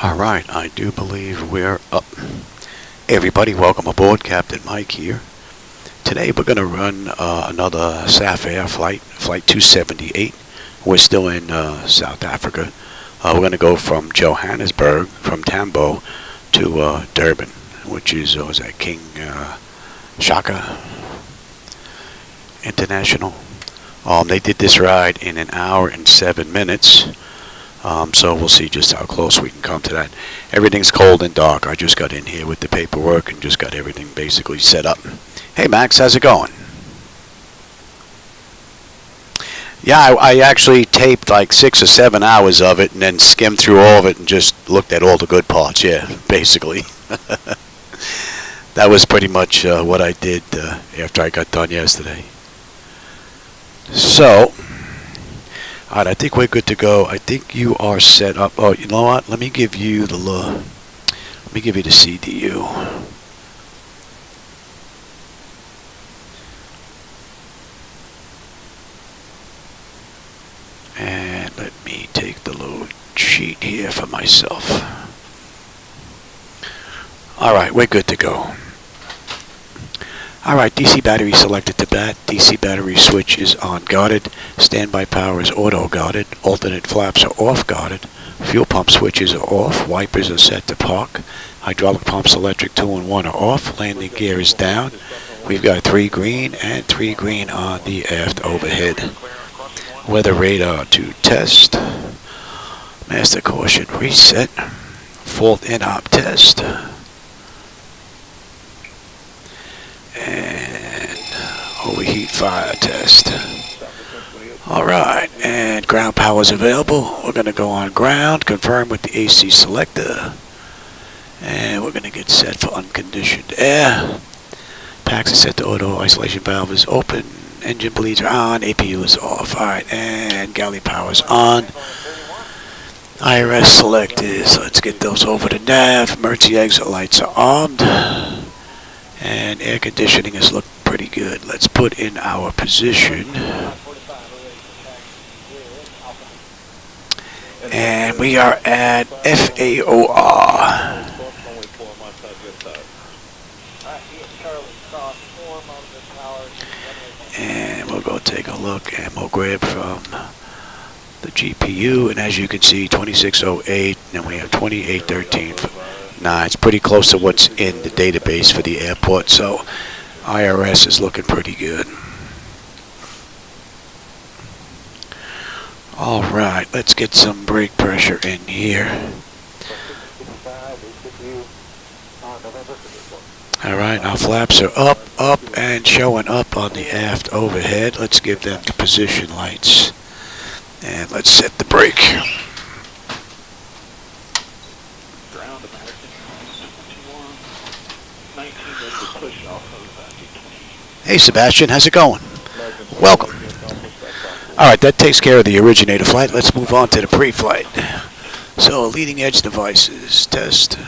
Alright, I do believe we're up. Everybody, welcome aboard. Captain Mike here. Today we're going to run another SaFair flight, Flight 278. We're still in South Africa. We're going to go from Johannesburg, from Tambo, to Durban, which is, was that King Shaka International. They did this ride in 1 hour and 7 minutes. So we'll see just how close we can come to that. Everything's cold and dark. I just got in here with the paperwork and just got everything basically set up. Hey Max, how's it going? Yeah, I actually taped like 6 or 7 hours of it and then skimmed through all of it and just looked at all the good parts. Yeah, basically. That was pretty much what I did after I got done yesterday. So, alright, I think we're good to go. I think you are set up. Oh, you know what? Let me give you the CDU. And let me take the load sheet here for myself. Alright, we're good to go. Alright, DC battery selected to bat. DC battery switch is on guarded. Standby power is auto guarded. Alternate flaps are off guarded. Fuel pump switches are off. Wipers are set to park. Hydraulic pumps electric 2 and 1 are off. Landing gear is down. We've got 3 green and 3 green on the aft overhead. Weather radar to test. Master caution reset. Fault in-op test. And overheat fire test. Alright, and ground power is available. We're going to go on ground, confirm with the AC selector. And we're going to get set for unconditioned air. Packs are set to auto, isolation valve is open. Engine bleeds are on, APU is off. Alright, and galley power is on. IRS select is, let's get those over to nav. Emergency exit lights are armed. And air conditioning is looking pretty good. Let's put in our position. And we are at FAOR. And we'll go take a look and we'll grab from the GPU. And as you can see, 2608, and we have 2813. Nah, it's pretty close to what's in the database for the airport, so IRS is looking pretty good. Alright, let's get some brake pressure in here. Alright, our flaps are up, and showing up on the aft overhead. Let's give them the position lights. And let's set the brake. Hey Sebastian, how's it going? Welcome. Alright, that takes care of the originator flight. Let's move on to the pre-flight. So, leading edge devices, test.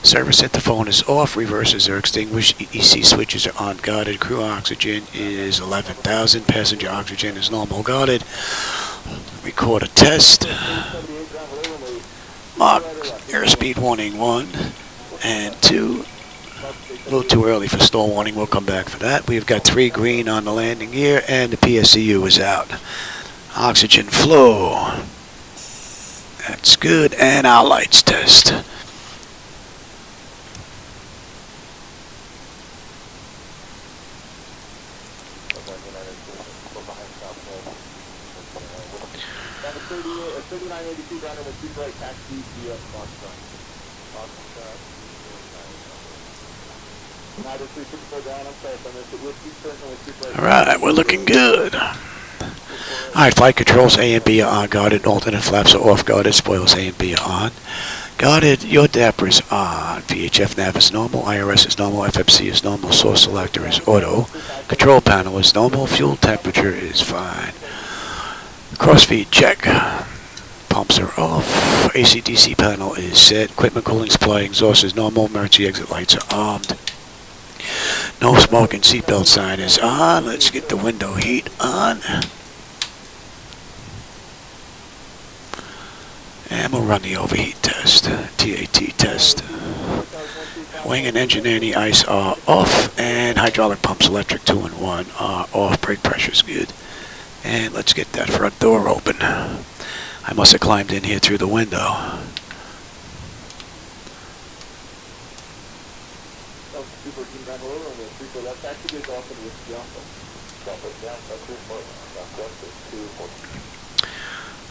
Service interphone is off, reversers are extinguished, EC switches are on guarded, crew oxygen is 11,000, passenger oxygen is normal guarded. Record a test. Mark airspeed warning 1 and 2. A little too early for stall warning. We'll come back for that. We've got 3 green on the landing gear, and the PSCU is out. Oxygen flow. That's good. And our lights test. Alright, we're looking good. Alright, flight controls A and B are on guarded, alternate flaps are off guarded, spoilers A and B are on. Guarded, your DAPR is on. VHF nav is normal, IRS is normal, FFC is normal, source selector is auto. Control panel is normal, fuel temperature is fine. Crossfeed check. Pumps are off. AC/DC panel is set. Equipment cooling supply exhaust is normal. Emergency exit lights are armed. No smoking seatbelt sign is on. Let's get the window heat on. And we'll run the overheat test, TAT test. Wing and engine anti-ice are off, and hydraulic pumps electric 2 and 1 are off. Brake pressure's good. And let's get that front door open. I must have climbed in here through the window.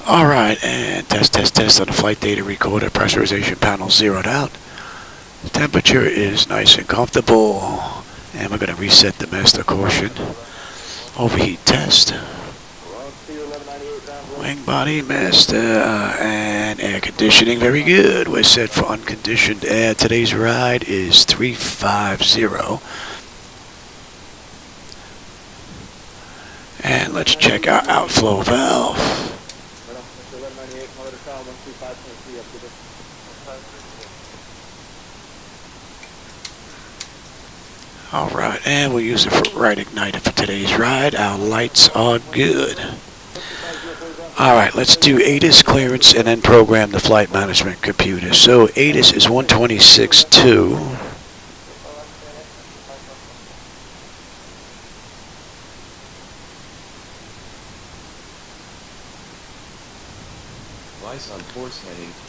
Alright, and test on the flight data recorder. Pressurization panel zeroed out. The temperature is nice and comfortable. And we're going to reset the master caution. Overheat test. Wing body, master, and air conditioning. Very good. We're set for unconditioned air. Today's ride is 350. And let's check our outflow valve. Alright, and we'll use it for right igniter for today's ride. Our lights are good. Alright, let's do ATIS clearance and then program the flight management computer. So ATIS is 126.2.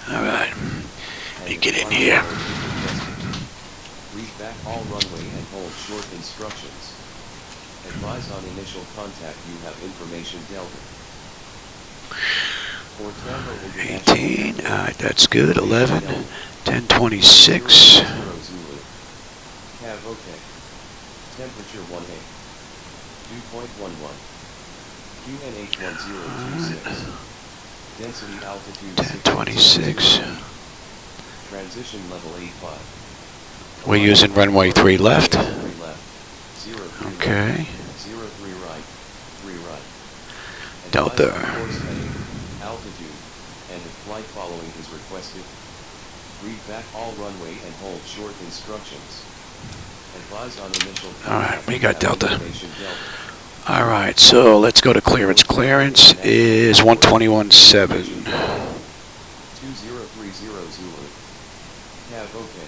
Alright, let me get in here. Read back all runway and hold short instructions. Advise on initial contact you have information Delta. 18, alright, that's good. 11, 1026. Cav OK. Temperature 1A. Dew point 11. QNH 1026. Density altitude 1026. Transition level 85. We're using runway 3 left. Okay. 03 right. 3 right. Delta. Altitude and if flight following is requested. Read back all runway and hold short instructions. Advise on initial. Alright, we got Delta. Alright, so let's go to clearance. Clearance is 121.7. 2030 Zulu. Cav OK.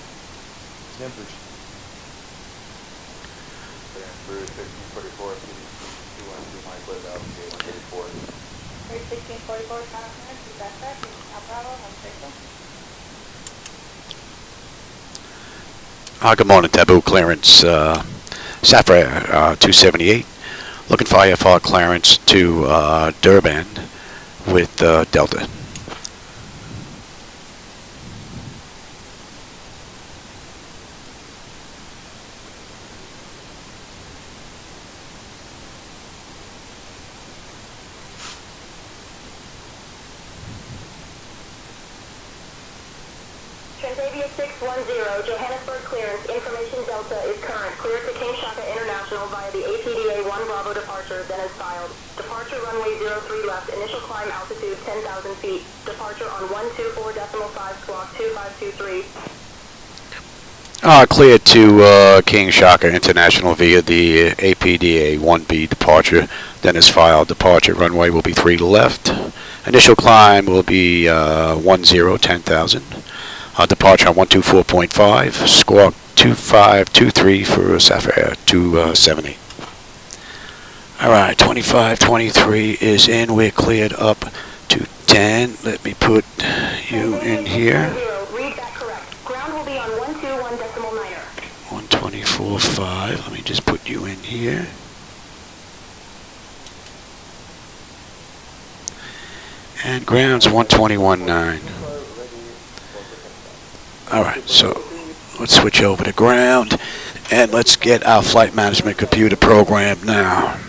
Temperature. Good morning, Taboo clearance. SaFair 278. Looking for IFR clearance to Durban with Delta. Transavia 610, Johannesburg clearance. Information Delta is current. Clear to King Shaka International via the APDA 1 Bravo departure, then is filed. Departure runway 03 left. Initial climb altitude 10,000 feet. Departure on 124.5 squawk 2523. Clear to King Shaka International via the APDA 1B departure, then is filed. Departure runway will be 3 left. Initial climb will be 10,000. Departure on 124.5, squawk 2523 for SaFair 278. Alright, 2523 is in. We're cleared up to 10. Let me put you in here. Read that correct. Ground will be on 121.9. 124.5. Let me just put you in here. And ground's 121.9. Alright, so let's switch over to ground and let's get our flight management computer programmed now.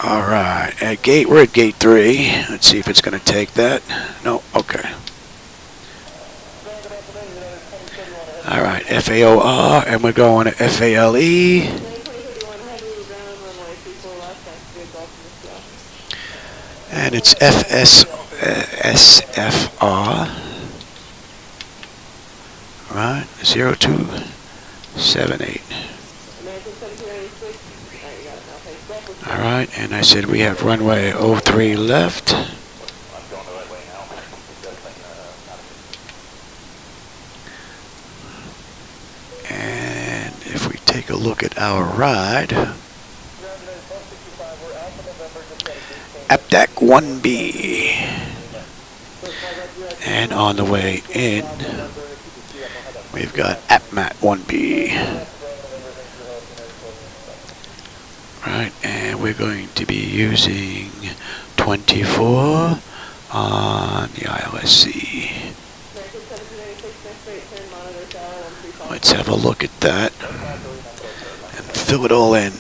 Alright, we're at gate 3. Let's see if it's going to take that. No, okay. Alright, FAOR, and we're going to FALE. And it's SFR. Right, 0278. Alright, and I said we have runway 03 left. take a look at our ride. APDAC 1B. And on the way in, we've got APMAT 1B. Right, and we're going to be using 24 on the ILS-Z. Let's have a look at that and fill it all in.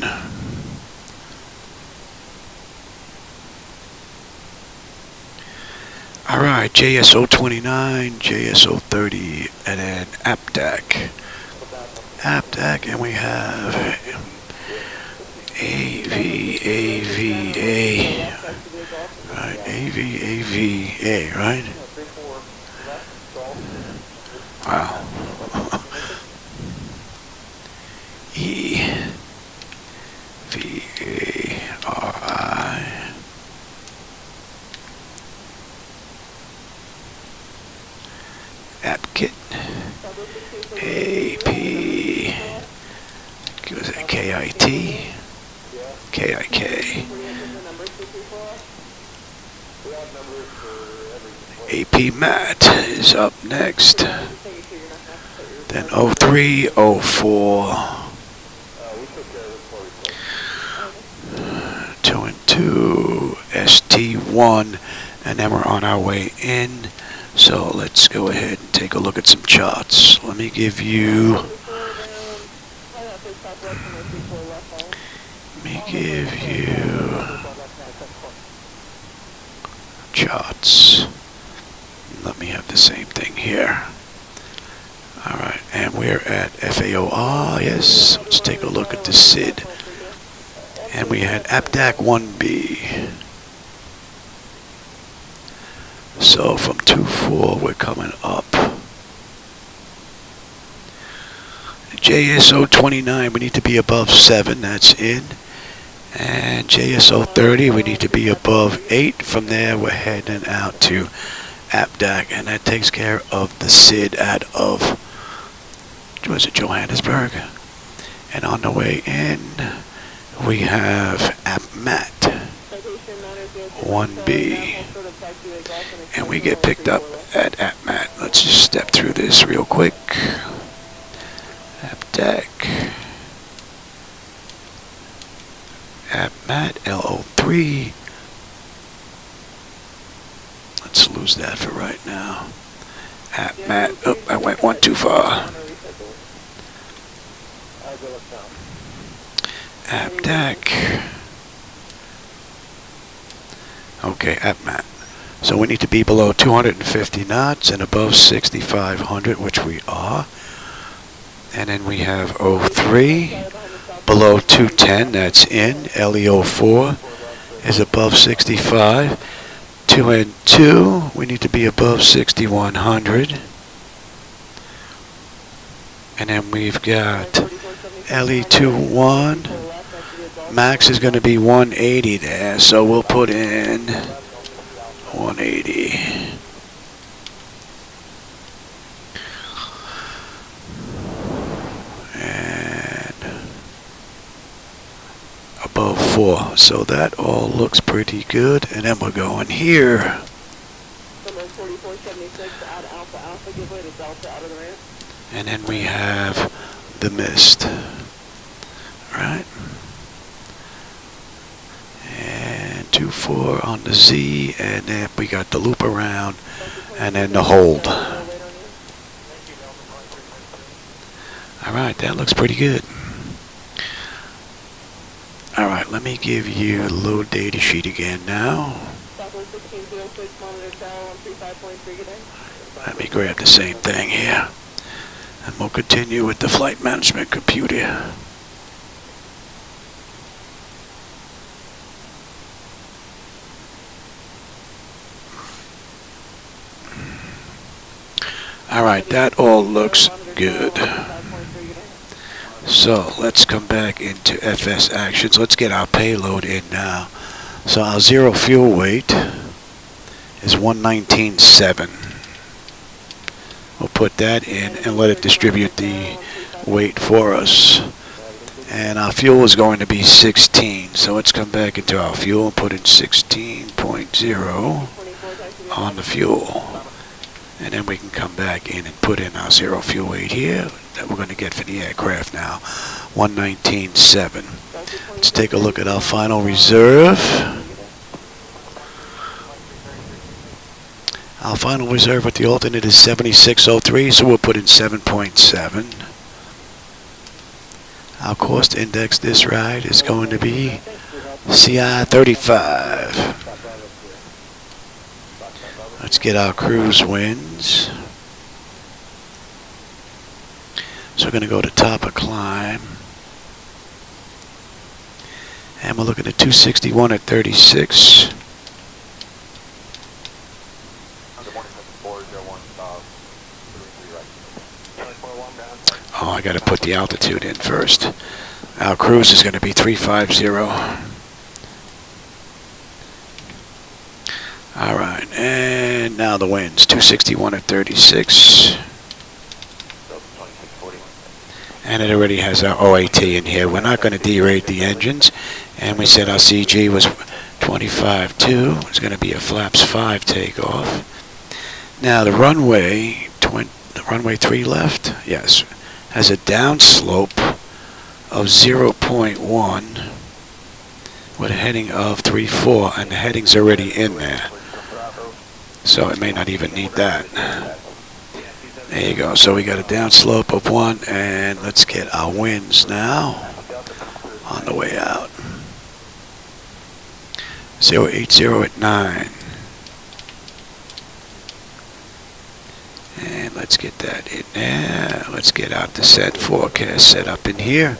Alright, JSO 29, JSO 30, and then APDAC. APDAC, and we have AVA. Right, AVA, right? Wow. EVARI. AppKit. AP. Was it KIT? KIK. AP Mat is up next. Then 03, 04. 2 and 2, ST1, and then we're on our way in. So let's go ahead and take a look at some charts. Let me give you charts. Let me have the same thing here. Alright, and we're at FAOR. Yes, let's take a look at the SID. And we had APDAC 1B. So from 2-4 we're coming up. JSO 29 we need to be above 7, that's in. And JSO 30 we need to be above 8. From there we're heading out to APDAC, and that takes care of the SID out of, was it Johannesburg? And on the way in we have APMAT 1B, and we get picked up at APMAT. Let's just step through this real quick. APDAC, APMAT LO3. Let's lose that for right now. APMAT, oh, I went one too far. APDAC. Okay, APMAT. So we need to be below 250 knots and above 6,500, which we are. And then we have 03, below 210, that's in. LEO4 is above 65. 2 and 2, we need to be above 6,100. And then we've got LE21. Max is going to be 180 there, so we'll put in 180. And above 4, so that all looks pretty good. And then we're going here. And then we have the mist, right? And 2-4 on the Z, and then we got the loop around, and then the hold. Alright, that looks pretty good. Alright, let me give you a little data sheet again now. Let me grab the same thing here. And we'll continue with the flight management computer. Alright, that all looks good. So let's come back into FS actions. Let's get our payload in now. So our zero fuel weight is 119.7. We'll put that in and let it distribute the weight for us. And our fuel is going to be 16. So let's come back into our fuel and put in 16.0 on the fuel. And then we can come back in and put in our zero fuel weight here that we're going to get for the aircraft now, 119.7. Let's take a look at our final reserve. Our final reserve with the alternate is 7603, so we'll put in 7.7. Our cost index this ride is going to be CI 35. Let's get our cruise winds. So we're going to go to top of climb. And we're looking at 261 at 36. Oh, I got to put the altitude in first. Our cruise is going to be 350. All right, and now the winds, 261 at 36. And it already has our OAT in here. We're not going to derate the engines. And we said our CG was 25.2. It's going to be a flaps 5 takeoff. Now the runway 3 left, yes, has a downslope of 0.1 with a heading of 34, and the heading's already in there. So it may not even need that. There you go. So we got a downslope of 1, and let's get our winds now on the way out. 080 at 9. And let's get that in there. Let's get our descent forecast set up in here.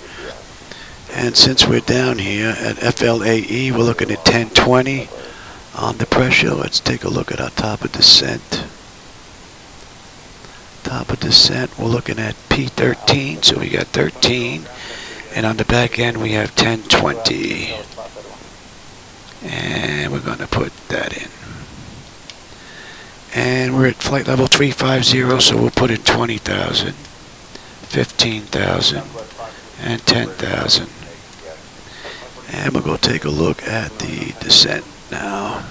And since we're down here at FLAE, we're looking at 1020 on the pressure. Let's take a look at our top of descent. Top of descent, we're looking at P13, so we got 13. And on the back end, we have 1020. And we're going to put that in. And we're at flight level 350, so we'll put in 20,000, 15,000, and 10,000. And we'll go take a look at the descent now.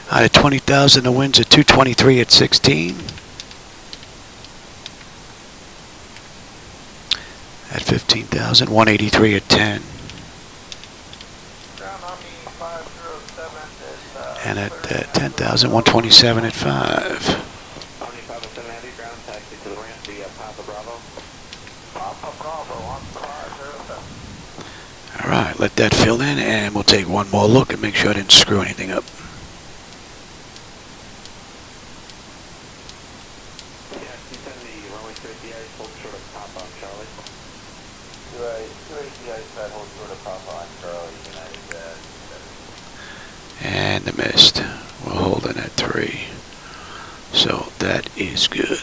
Out of 20,000, the winds are 223 at 16. At 15,000, 183 at 10. And at 10,000, 127 at 5. All right, let that fill in, and we'll take one more look and make sure I didn't screw anything up. And the mist. We're holding at 3. So that is good.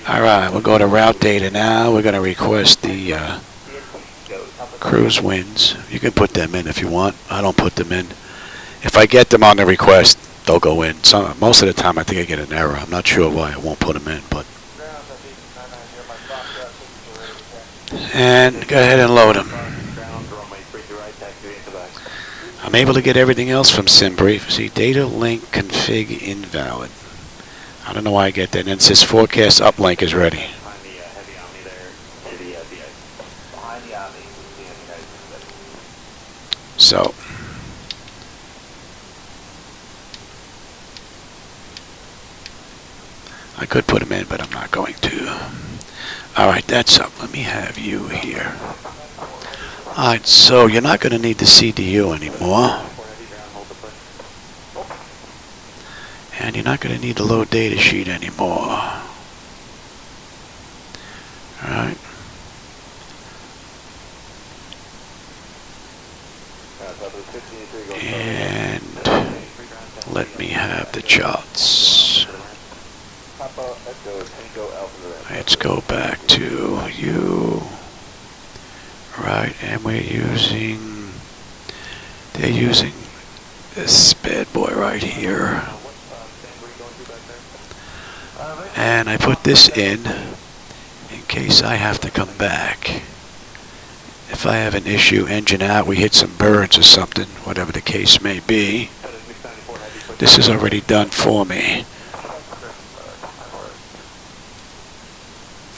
Alright, we'll go to route data now. We're going to request the cruise winds. You can put them in if you want. I don't put them in. If I get them on the request, they'll go in. Most of the time I think I get an error. I'm not sure why I won't put them in, but. And go ahead and load them. I'm able to get everything else from SimBrief. See, data link config invalid. I don't know why I get that. And it says forecast uplink is ready. So, I could put them in, but I'm not going to. All right, that's up. Let me have you here. Alright, so you're not going to need the CDU anymore. And you're not going to need the load data sheet anymore. Alright. And let me have the charts. Let's go back to you. Right, and they're using this bad boy right here. And I put this in case I have to come back. If I have an issue, engine out, we hit some birds or something, whatever the case may be. This is already done for me.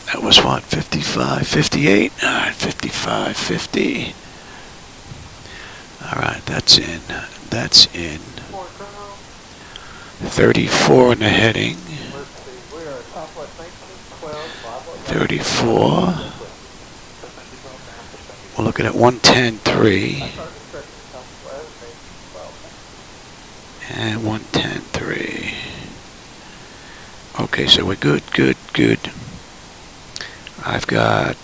That was what, 55, 58? All right, 55, 50. All right, that's in. That's in. 34 in the heading. 34. We're looking at 110.3. And 110.3. Okay, so we're good, good, good. I've got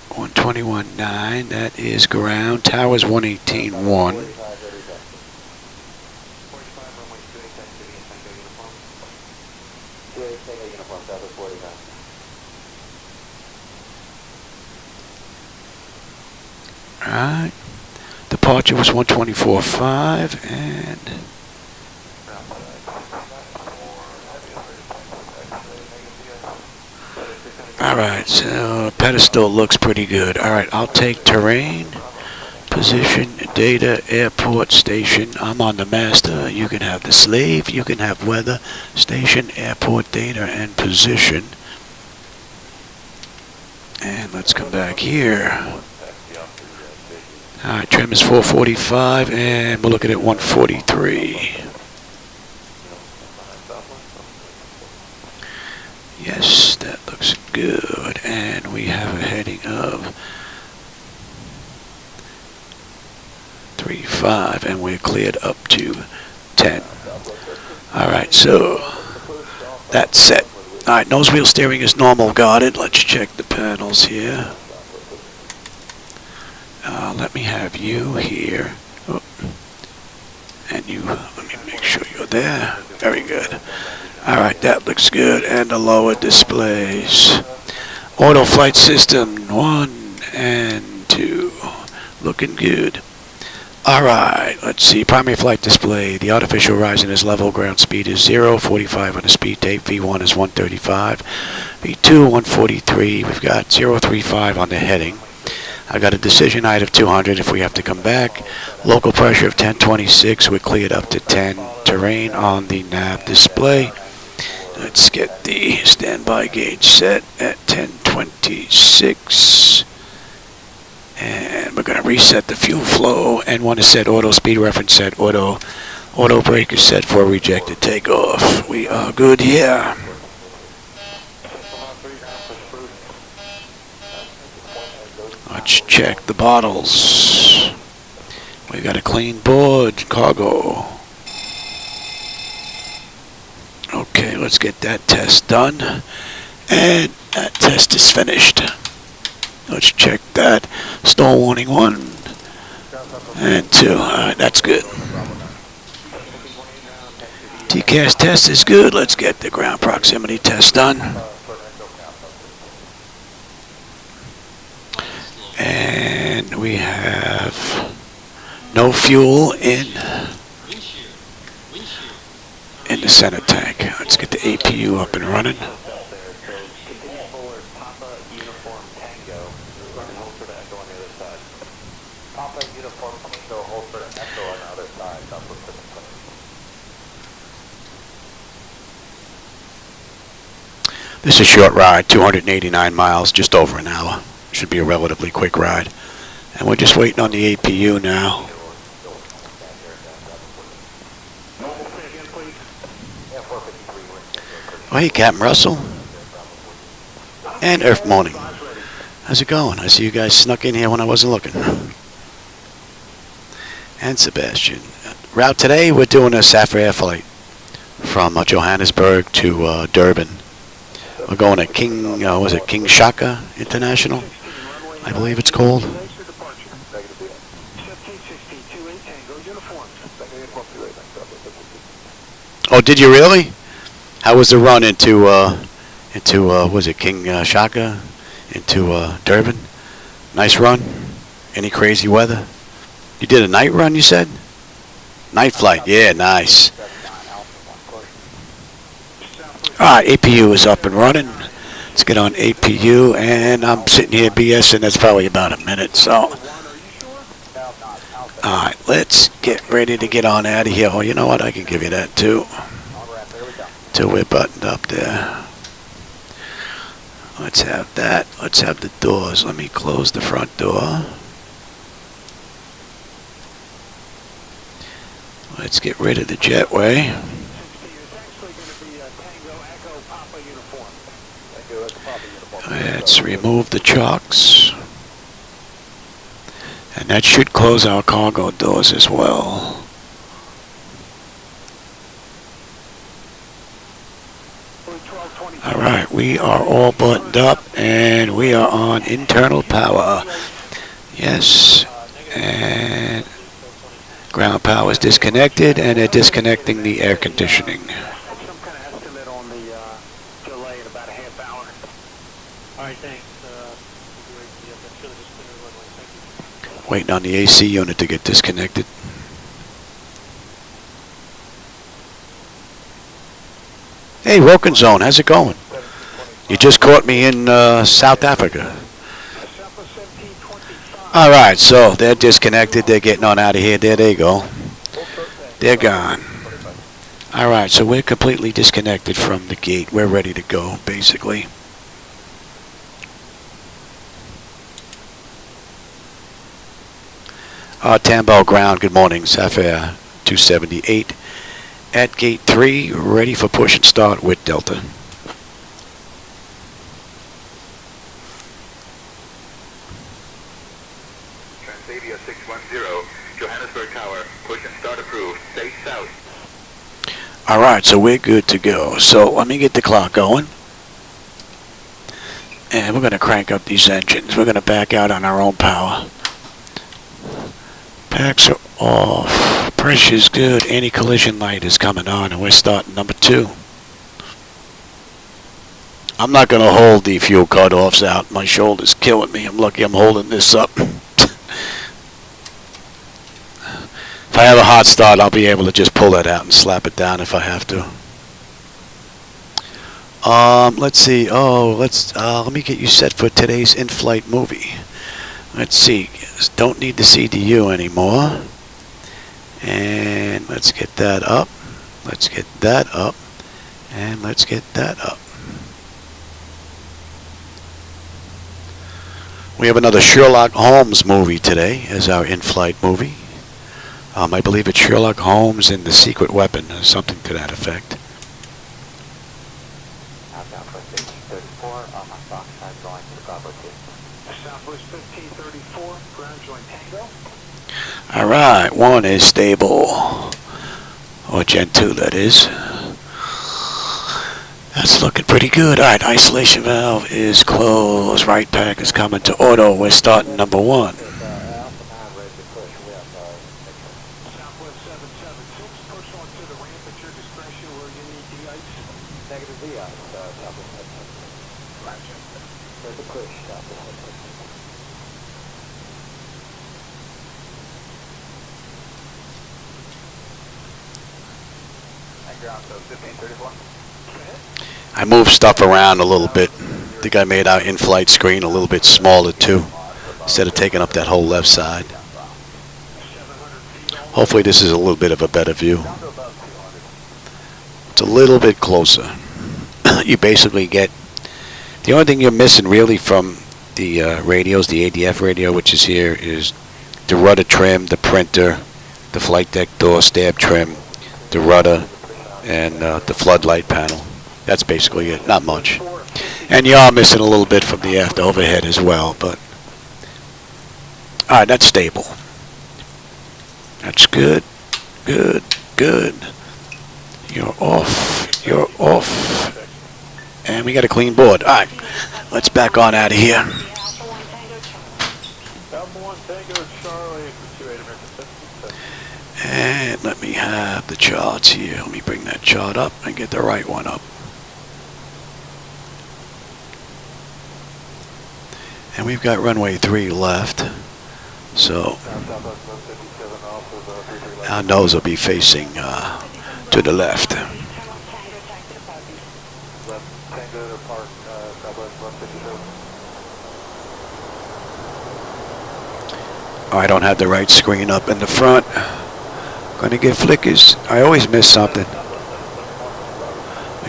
121.9. That is ground. Tower's 118.1. Alright. Departure was 124.5 and alright, so pedestal looks pretty good. Alright, I'll take terrain, position, data, airport, station. I'm on the master. You can have the slave. You can have weather, station, airport, data, and position. And let's come back here. Alright, trim is 445 and we're looking at 143. Yes, that looks good. And we have a heading of 35 and we're cleared up to 10. Alright, so that's set. Alright, nose wheel steering is normal guarded. Let's check the panels here. Let me have you here. Oh. And you, let me make sure you're there. Very good. Alright, that looks good. And the lower displays. Auto flight system 1 and 2. Looking good. Alright, let's see. Primary flight display. The artificial horizon is level. Ground speed is 0. 45 on the speed tape. V1 is 135. V2, 143. We've got 035 on the heading. I got a decision height of 200 if we have to come back. Local pressure of 1026. We're cleared up to 10. Terrain on the nav display. Let's get the standby gauge set at 1026. And we're going to reset the fuel flow. And one is set auto, speed reference set auto. Auto brake is set for rejected takeoff. We are good here. Let's check the bottles. We got a clean board, cargo. Okay, let's get that test done. And that test is finished. Let's check that. Stall warning 1 and 2. Alright, that's good. TCAS test is good. Let's get the ground proximity test done. And we have no fuel in the center tank. Let's get the APU up and running. This is a short ride, 289 miles, just over an hour. Should be a relatively quick ride. And we're just waiting on the APU now. Oh, hey, Captain Russell. And Earth Morning. How's it going? I see you guys snuck in here when I wasn't looking. And Sebastian. Route today, we're doing a SaFair flight from Johannesburg to Durban. We're going to King, was it King Shaka International? I believe it's called. Oh, did you really? How was the run into was it King Shaka into Durban? Nice run. Any crazy weather? You did a night run, you said? Night flight. Yeah, nice. All right, APU is up and running. Let's get on APU, and I'm sitting here BSing. That's probably about a minute. So, all right, let's get ready to get on out of here. Oh, you know what? I can give you that too. Till we're buttoned up there. Let's have that. Let's have the doors. Let me close the front door. Let's get rid of the jetway. Let's remove the chocks. And that should close our cargo doors as well. Alright, we are all buttoned up and we are on internal power. Yes, and ground power is disconnected and they're disconnecting the air conditioning. Waiting on the AC unit to get disconnected. Hey, Woken Zone, how's it going? You just caught me in South Africa. Alright, so they're disconnected. They're getting on out of here. There they go. They're gone. Alright, so we're completely disconnected from the gate. We're ready to go, basically. Tambell ground, good morning. SaFair 278 at gate 3, ready for push and start with Delta. Transavia 610, Johannesburg Tower, push and start approved. Stay south. Alright, so we're good to go. So let me get the clock going. And we're going to crank up these engines. We're going to back out on our own power. Packs are off. Pressure's good. Anti-collision light is coming on, and we're starting number 2. I'm not going to hold the fuel cutoffs out. My shoulder's killing me. I'm lucky I'm holding this up. If I have a hot start, I'll be able to just pull that out and slap it down if I have to. Let's see. Let me get you set for today's in-flight movie. Let's see. Don't need the CDU anymore. And let's get that up. Let's get that up. And let's get that up. We have another Sherlock Holmes movie today as our in-flight movie. I believe it's Sherlock Holmes and the Secret Weapon, or something to that effect. Alright, 1 is stable. Or Gen 2, that is. That's looking pretty good. Alright, isolation valve is closed. Right pack is coming to auto. We're starting number 1. I moved stuff around a little bit. I think I made our in-flight screen a little bit smaller too, instead of taking up that whole left side. Hopefully this is a little bit of a better view. It's a little bit closer. You basically get, the only thing you're missing really from the radios, the ADF radio, which is here, is the rudder trim, the printer, the flight deck door stab trim, the rudder, and the floodlight panel. That's basically it, not much. And you are missing a little bit from the aft overhead as well, but alright, that's stable. That's good, good, good. You're off, you're off. And we got a clean board. Alright, let's back on out of here. And let me have the charts here. Let me bring that chart up and get the right one up. And we've got runway 3 left. So our nose will be facing to the left. Oh, I don't have the right screen up in the front. Gonna get flickers. I always miss something.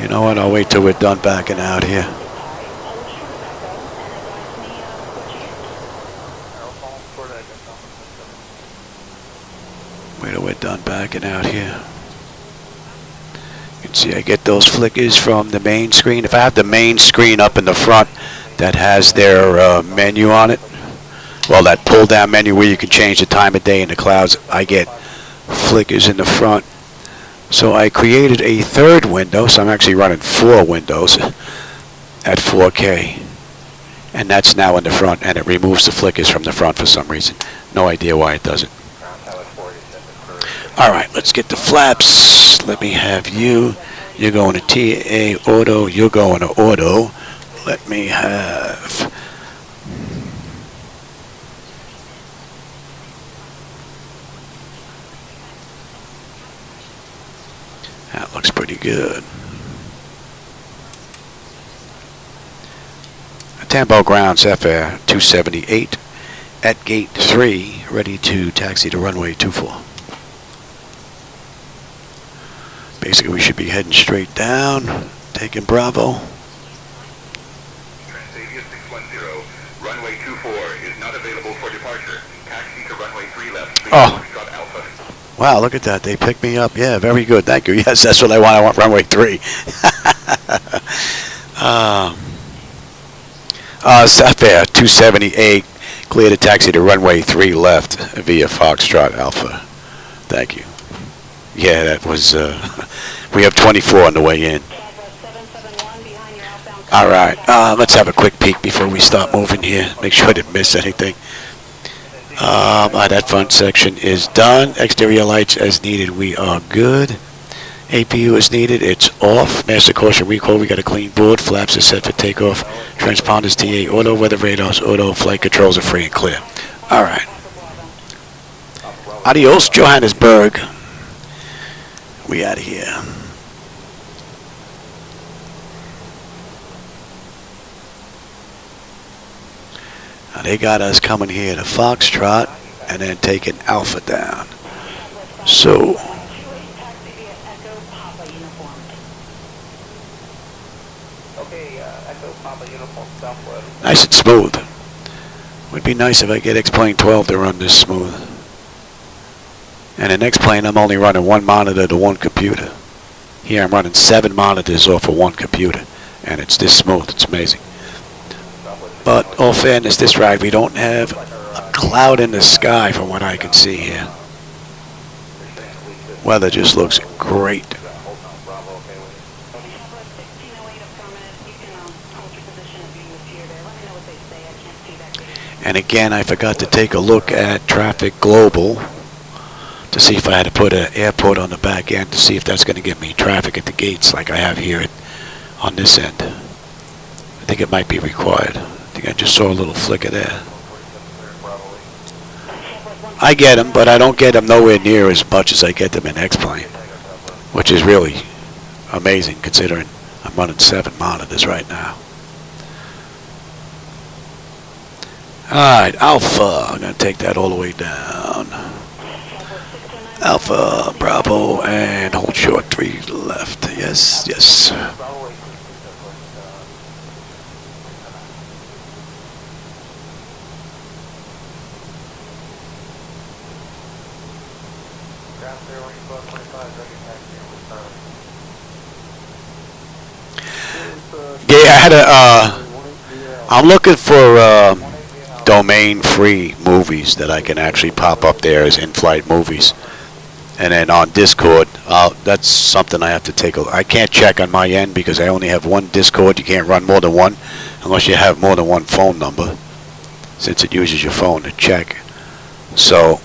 You know what? I'll wait till we're done backing out here. Wait till we're done backing out here. You can see I get those flickers from the main screen. If I have the main screen up in the front that has their menu on it, well, that pull down menu where you can change the time of day in the clouds, I get flickers in the front. So I created a third window, so I'm actually running 4 windows at 4K. And that's now in the front, and it removes the flickers from the front for some reason. No idea why it does it. Alright, let's get the flaps. Let me have you. You're going to TA auto, you're going to auto. Let me have... That looks pretty good. Tambo Ground, SaFair 278 at gate 3, ready to taxi to runway 24. Basically, we should be heading straight down, taking Bravo. Transavia 610, runway 24 is not available for departure. Taxi to runway 3 left. Oh. Alpha. Wow, look at that. They picked me up. Yeah, very good. Thank you. Yes, that's what I want. I want runway 3. SaFair 278, clear to taxi to runway 3 left via Foxtrot Alpha. Thank you. Yeah, that was, we have 24 on the way in. All right, let's have a quick peek before we start moving here. Make sure I didn't miss anything. That front section is done. Exterior lights as needed, we are good. APU is needed, it's off. Master caution recall, we got a clean board. Flaps are set for takeoff. Transponders TA auto, weather radars auto, flight controls are free and clear. All right. Adios, Johannesburg. We out of here. Now they got us coming here to Foxtrot and then taking Alpha down. So nice and smooth. Would be nice if I get X-Plane 12 to run this smooth. And the next plane, I'm only running 1 monitor to 1 computer. Here I'm running 7 monitors off of 1 computer. And it's this smooth, it's amazing. But all fairness, this ride, we don't have a cloud in the sky from what I can see here. Weather just looks great. And again, I forgot to take a look at Traffic Global to see if I had to put an airport on the back end to see if that's going to give me traffic at the gates like I have here on this end. I think it might be required. I think I just saw a little flicker there. I get them, but I don't get them nowhere near as much as I get them in X-Plane, which is really amazing considering I'm running 7 monitors right now. Alright, Alpha. I'm going to take that all the way down. Alpha, Bravo, and hold short 3 left. Yes, yes. Yeah, I had a, I'm looking for domain-free movies that I can actually pop up there as in-flight movies. And then on Discord, that's something I have to take a look. I can't check on my end because I only have 1 Discord. You can't run more than 1 unless you have more than 1 phone number, since it uses your phone to check. So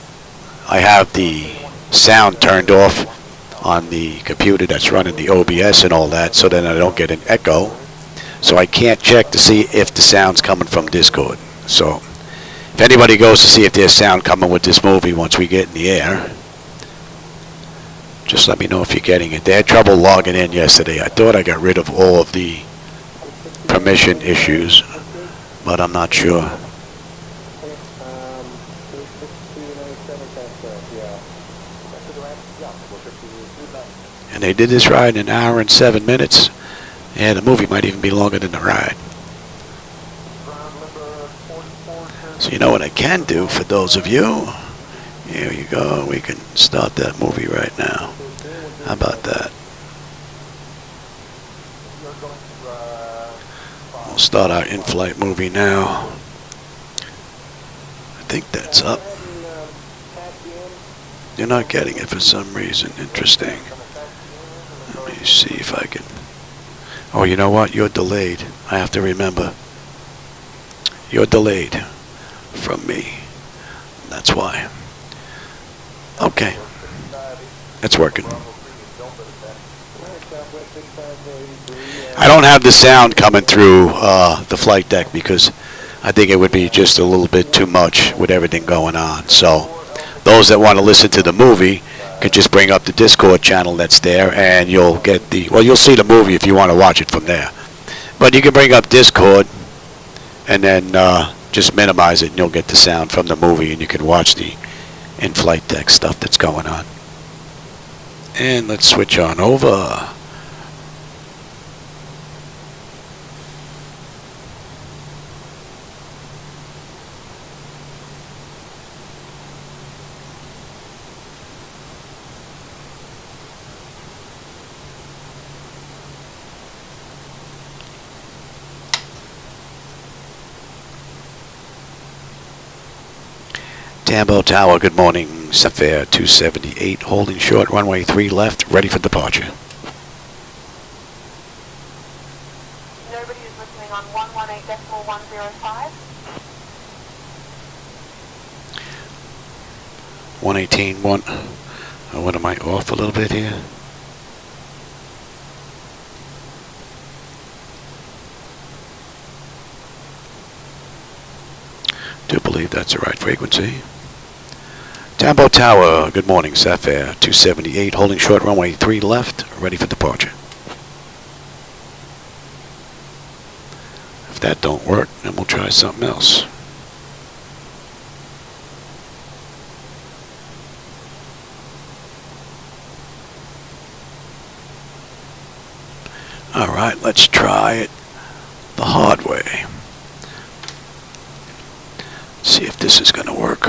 I have the sound turned off on the computer that's running the OBS and all that, so then I don't get an echo. So I can't check to see if the sound's coming from Discord. So if anybody goes to see if there's sound coming with this movie once we get in the air, just let me know if you're getting it. They had trouble logging in yesterday. I thought I got rid of all of the permission issues, but I'm not sure. And they did this ride in 1 hour and 7 minutes. Yeah, the movie might even be longer than the ride. So you know what I can do for those of you? Here you go. We can start that movie right now. How about that? We'll start our in-flight movie now. I think that's up. You're not getting it for some reason. Interesting. Let me see if I can. Oh, you know what? You're delayed. I have to remember. You're delayed from me. That's why. Okay. It's working. I don't have the sound coming through the flight deck because I think it would be just a little bit too much with everything going on. So those that want to listen to the movie could just bring up the Discord channel that's there, and you'll get the, well, you'll see the movie if you want to watch it from there. But you can bring up Discord and then just minimize it, and you'll get the sound from the movie, and you can watch the in-flight deck stuff that's going on. And let's switch on over. Tambo Tower, good morning. SaFair 278, holding short, runway 3 left, ready for departure. Nobody is listening on 118.105. 118.1. What am I off a little bit here? Do believe that's the right frequency. Tambo Tower, good morning, SaFair 278, holding short, runway 3 left, ready for departure. If that don't work, then we'll try something else. All right, let's try it the hard way. See if this is going to work.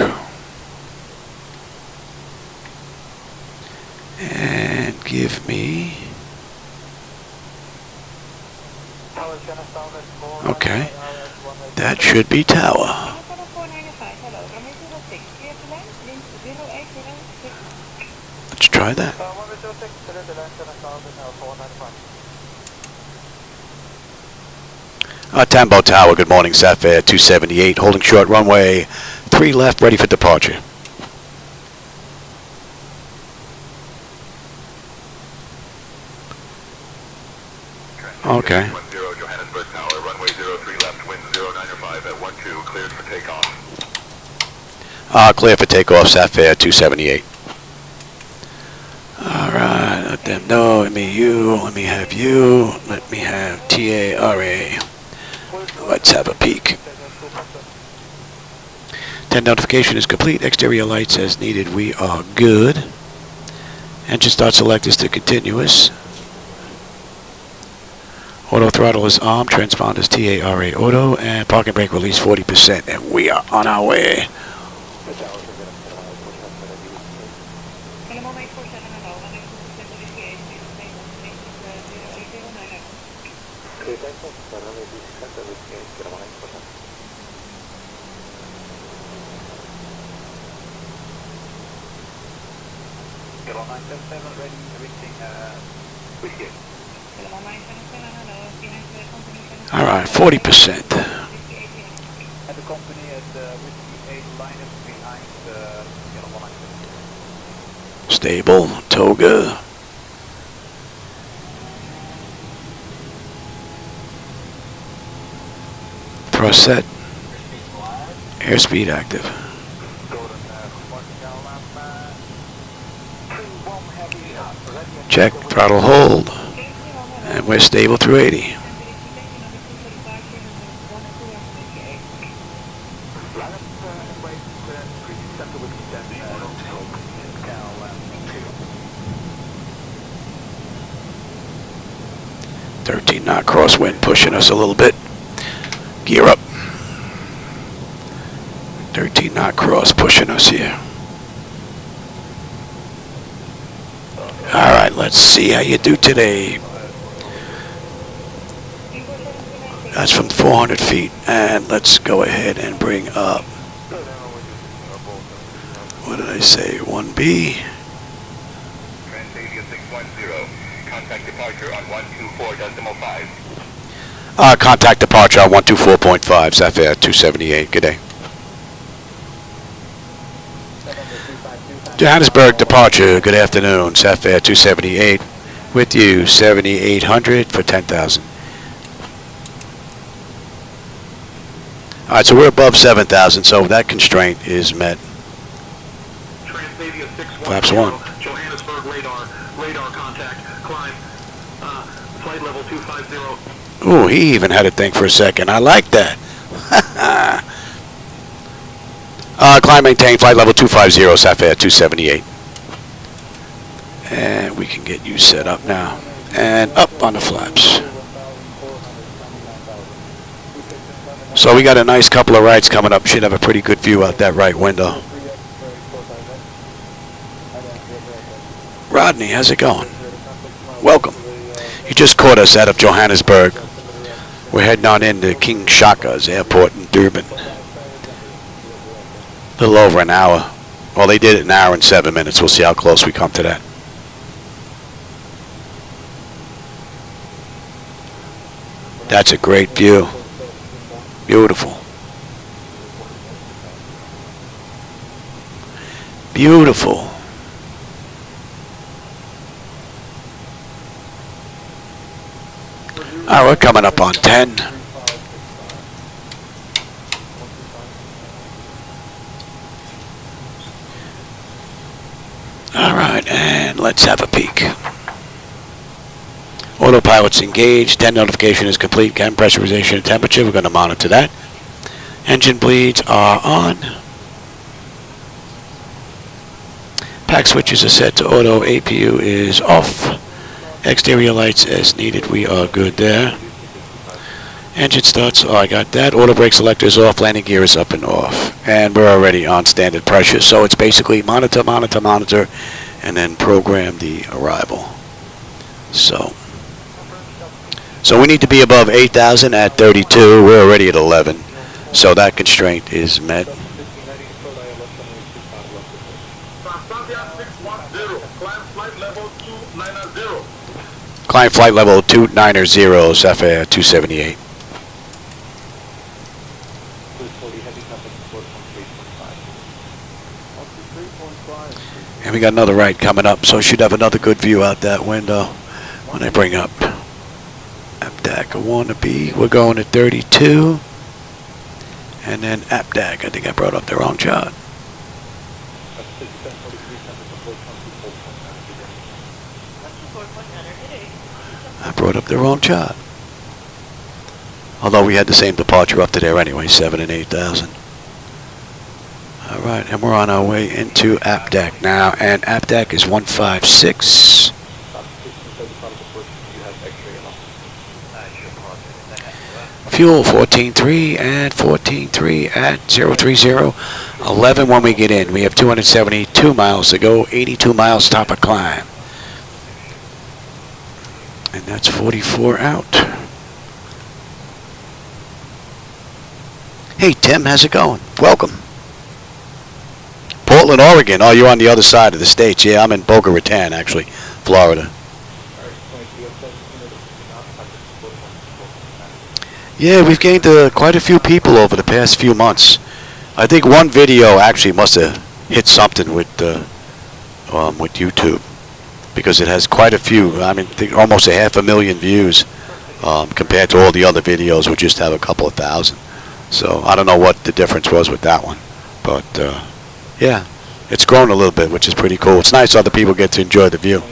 And give me. Okay. That should be tower. Let's try that. Tambo Tower, good morning, SaFair 278, holding short, runway 3 left, ready for departure. Okay. 10 Johannesburg Tower, runway 03 left, wind 095 at 12, cleared for takeoff. Clear for takeoff, SaFair 278. Alright, let them know. Let me you, let me have you, let me have TARA. Let's have a peek. 10 notification is complete. Exterior lights as needed. We are good. Engine start select is to continuous. Auto throttle is armed. Transponder is TARA auto. And parking brake release 40%. And we are on our way. All right, 40%. Stable, toga. Thrust set. Airspeed active. Check, throttle hold. And we're stable through 80. $13 knot crosswind pushing us a little bit. Gear up. 13 knot cross pushing us here. Alright, let's see how you do today. That's from 400 feet. And let's go ahead and bring up, what did I say, 1B? Transavia 610, contact departure on 124.5. Contact departure on 124.5, SaFair 278. Good day. Johannesburg departure, good afternoon, SaFair 278. With you, 7,800 for 10,000. Alright, so we're above 7,000, so that constraint is met. Transavia 610, Flaps 1. Johannesburg radar contact, climb, flight level 250. Ooh, he even had to think for a second. I like that. Climb maintain, flight level 250, SaFair 278. And we can get you set up now. And up on the flaps. So we got a nice couple of rides coming up. Should have a pretty good view out that right window. Rodney, how's it going? Welcome. You just caught us out of Johannesburg. We're heading on into King Shaka's airport in Durban. A little over an hour. Well, they did it an hour and 7 minutes. We'll see how close we come to that. That's a great view. Beautiful. Beautiful. All right, we're coming up on 10. All right, and let's have a peek. Autopilot's engaged. 10 notification is complete. Cam pressurization and temperature. We're going to monitor that. Engine bleeds are on. Pack switches are set to auto. APU is off. Exterior lights as needed. We are good there. Engine starts. Oh, I got that. Auto brake selector is off. Landing gear is up and off. And we're already on standard pressure. So it's basically monitor, monitor, monitor, and then program the arrival. So we need to be above 8,000 at 32. We're already at 11. So that constraint is met. Climb flight level 290, SaFair 278. And we got another right coming up, so should have another good view out that window when I bring up APDAC. I want to be, we're going at 32. And then APDAC, I think I brought up the wrong chart. I brought up the wrong chart. Although we had the same departure up to there anyway, 7 and 8,000. All right, and we're on our way into APDAC now, and APDAC is 156. Fuel 14.3 and 14.3 at 030. 11 when we get in. We have 272 miles to go, 82 miles top of climb. And that's 44 out. Hey Tim, how's it going? Welcome. Portland, Oregon. Oh, you're on the other side of the states. Yeah, I'm in Boca Raton, actually, Florida. Yeah, we've gained quite a few people over the past few months. I think one video actually must have hit something with YouTube, because it has quite a few. I mean, almost 500,000 views compared to all the other videos, which just have a couple of thousand. So I don't know what the difference was with that one, but yeah, it's grown a little bit, which is pretty cool. It's nice other people get to enjoy the view.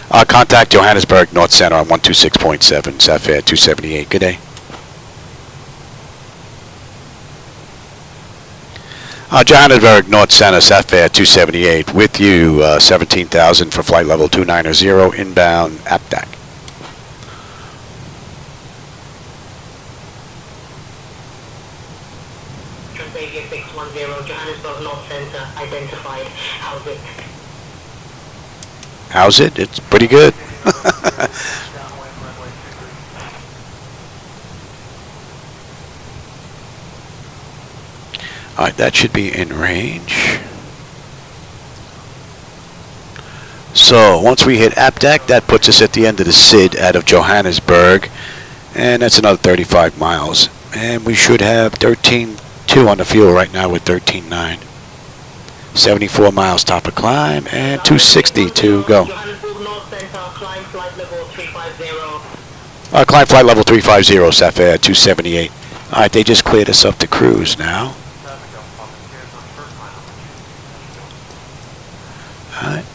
Contact Johannesburg North Center on 126.7, SaFair 278. Good day. Johannesburg North Center, SaFair 278. With you, 17,000 for flight level 290, inbound APDAC. Transavia 610, Johannesburg North Center, identified. How's it? How's it? It's pretty good. Alright, that should be in range. So, once we hit APDAC, that puts us at the end of the SID out of Johannesburg. And that's another 35 miles. And we should have 13.2 on the fuel right now with 13.9. 74 miles top of climb and 260 to go. Johannesburg North Center, climb flight level 350. Climb flight level 350, SaFair 278. Alright, they just cleared us up to cruise now. Alright,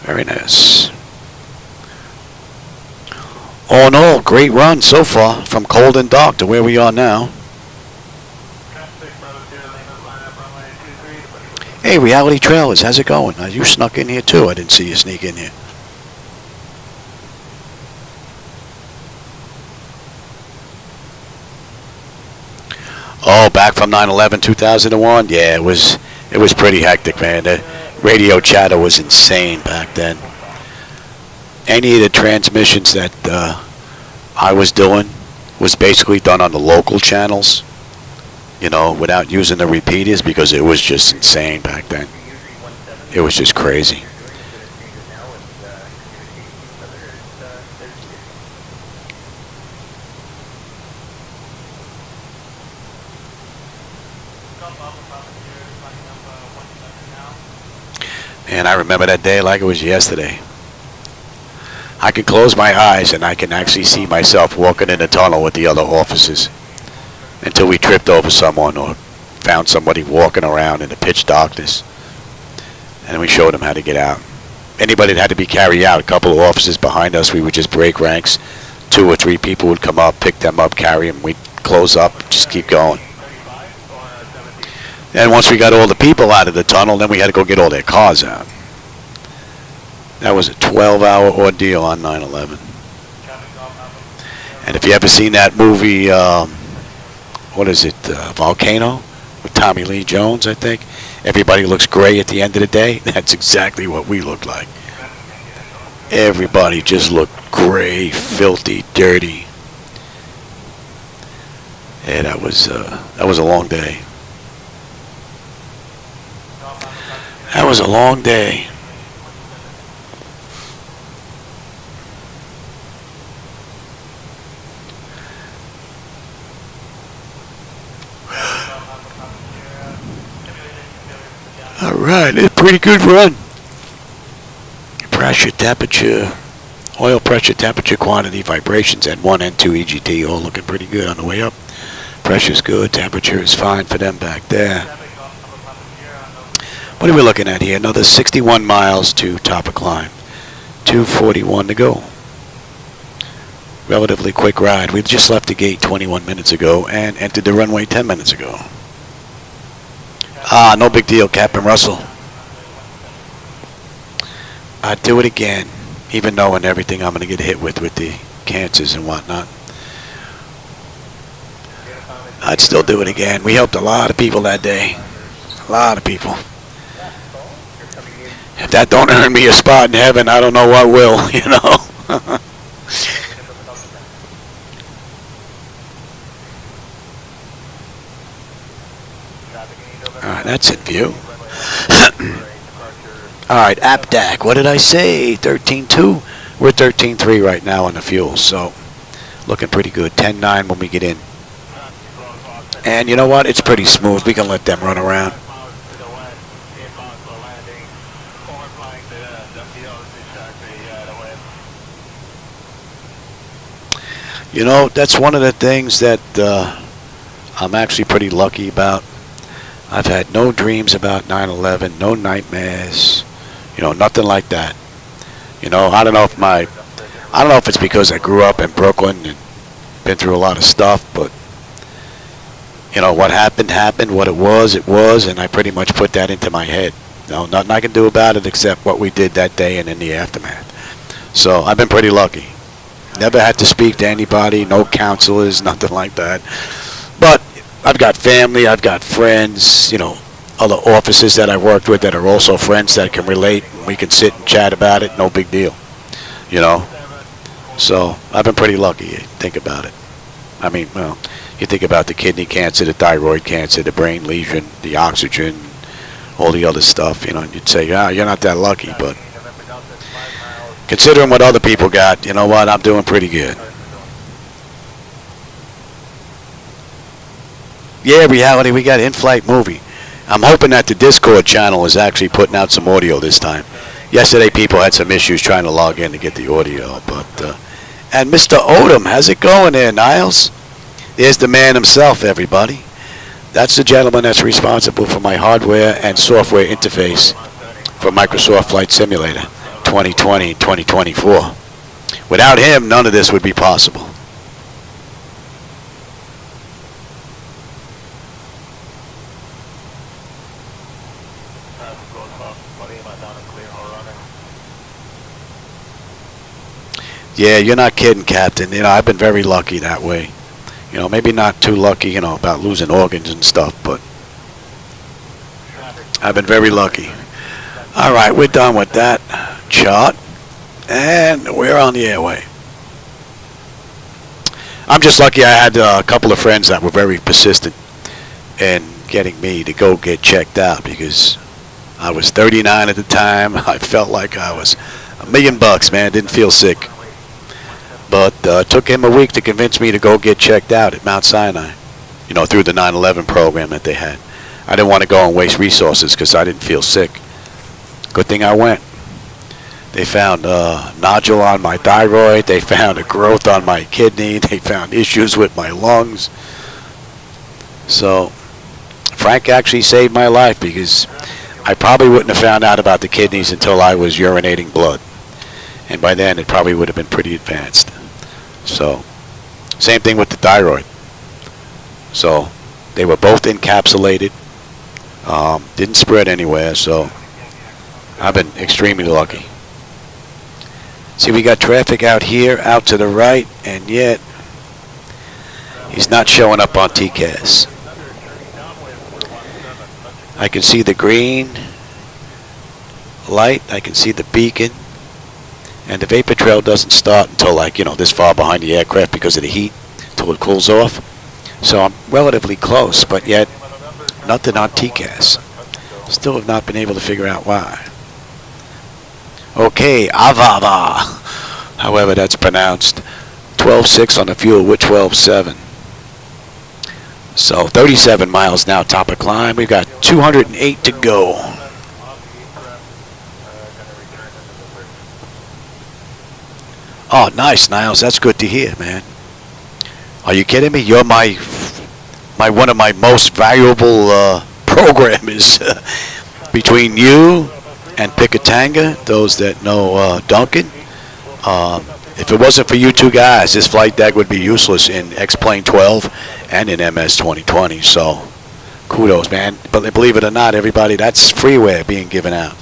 very nice. All in all, great run so far from cold and dark to where we are now. Hey, Reality Trailers, how's it going? You snuck in here too. I didn't see you sneak in here. Oh, back from 9/11, 2001. Yeah, it was pretty hectic, man. The radio chatter was insane back then. Any of the transmissions that I was doing was basically done on the local channels, you know, without using the repeaters, because it was just insane back then. It was just crazy. And I remember that day like it was yesterday. I could close my eyes and I can actually see myself walking in the tunnel with the other officers until we tripped over someone or found somebody walking around in the pitch darkness. And we showed them how to get out. Anybody that had to be carried out, a couple of officers behind us, we would just break ranks. 2 or 3 people would come up, pick them up, carry them. We'd close up, just keep going. And once we got all the people out of the tunnel, then we had to go get all their cars out. That was a 12-hour ordeal on 9/11. And if you ever seen that movie, what is it, Volcano, with Tommy Lee Jones, I think. Everybody looks gray at the end of the day. That's exactly what we looked like. Everybody just looked gray, filthy, dirty. Yeah, that was a long day. That was a long day. All right, it's a pretty good run. Pressure, temperature, oil pressure, temperature, quantity, vibrations, N1, N2, EGT, all looking pretty good on the way up. Pressure's good, temperature is fine for them back there. What are we looking at here? Another 61 miles to top of climb. 2:41 to go. Relatively quick ride. We just left the gate 21 minutes ago and entered the runway 10 minutes ago. No big deal, Captain Russell. I'd do it again, even knowing everything I'm going to get hit with the cancers and whatnot. I'd still do it again. We helped a lot of people that day. A lot of people. If that don't earn me a spot in heaven, I don't know what will, you know. Alright, that's in view. Alright, APDAC, what did I say? 13.2? We're 13.3 right now on the fuel, so looking pretty good. 10.9 when we get in. And you know what? It's pretty smooth. We can let them run around. You know, that's one of the things that I'm actually pretty lucky about. I've had no dreams about 9/11, no nightmares, you know, nothing like that. You know, I don't know if it's because I grew up in Brooklyn and been through a lot of stuff, but you know, what happened, what it was, and I pretty much put that into my head. No, nothing I can do about it except what we did that day and in the aftermath. So I've been pretty lucky. Never had to speak to anybody, no counselors, nothing like that. But I've got family, I've got friends, you know, other officers that I worked with that are also friends that can relate. We can sit and chat about it, no big deal, you know. So I've been pretty lucky, think about it. I mean, well, you think about the kidney cancer, the thyroid cancer, the brain lesion, the oxygen, all the other stuff, you know, and you'd say, yeah, you're not that lucky, but considering what other people got, you know what, I'm doing pretty good. Yeah, reality, we got in-flight movie. I'm hoping that the Discord channel is actually putting out some audio this time. Yesterday, people had some issues trying to log in to get the audio, but, and Mr. Odom, how's it going there, Niles? There's the man himself, everybody. That's the gentleman that's responsible for my hardware and software interface for Microsoft Flight Simulator 2020 and 2024. Without him, none of this would be possible. Yeah, you're not kidding, Captain. You know, I've been very lucky that way. You know, maybe not too lucky, you know, about losing organs and stuff, but I've been very lucky. All right, we're done with that chart, and we're on the airway. I'm just lucky I had a couple of friends that were very persistent in getting me to go get checked out because I was 39 at the time. I felt like I was $1 million, man. Didn't feel sick. But it took him a week to convince me to go get checked out at Mount Sinai, you know, through the 9/11 program that they had. I didn't want to go and waste resources because I didn't feel sick. Good thing I went. They found a nodule on my thyroid. They found a growth on my kidney. They found issues with my lungs. So Frank actually saved my life because I probably wouldn't have found out about the kidneys until I was urinating blood. And by then, it probably would have been pretty advanced. So, same thing with the thyroid. So, they were both encapsulated. Didn't spread anywhere, so I've been extremely lucky. See, we got traffic out here, out to the right, and yet he's not showing up on TCAS. I can see the green light. I can see the beacon. And the vapor trail doesn't start until, like, you know, this far behind the aircraft because of the heat, until it cools off. So I'm relatively close, but yet nothing on TCAS. Still have not been able to figure out why. Okay, Avava, however that's pronounced. 12.6 on the fuel with 12.7. So 37 miles now, top of climb. We've got 208 to go. Oh, nice, Niles. That's good to hear, man. Are you kidding me? You're my one of my most valuable programmers. Between you and Pikatanga, those that know Duncan, if it wasn't for you two guys, this flight deck would be useless in X-Plane 12 and in MS 2020. So, kudos, man. But believe it or not, everybody, that's freeware being given out.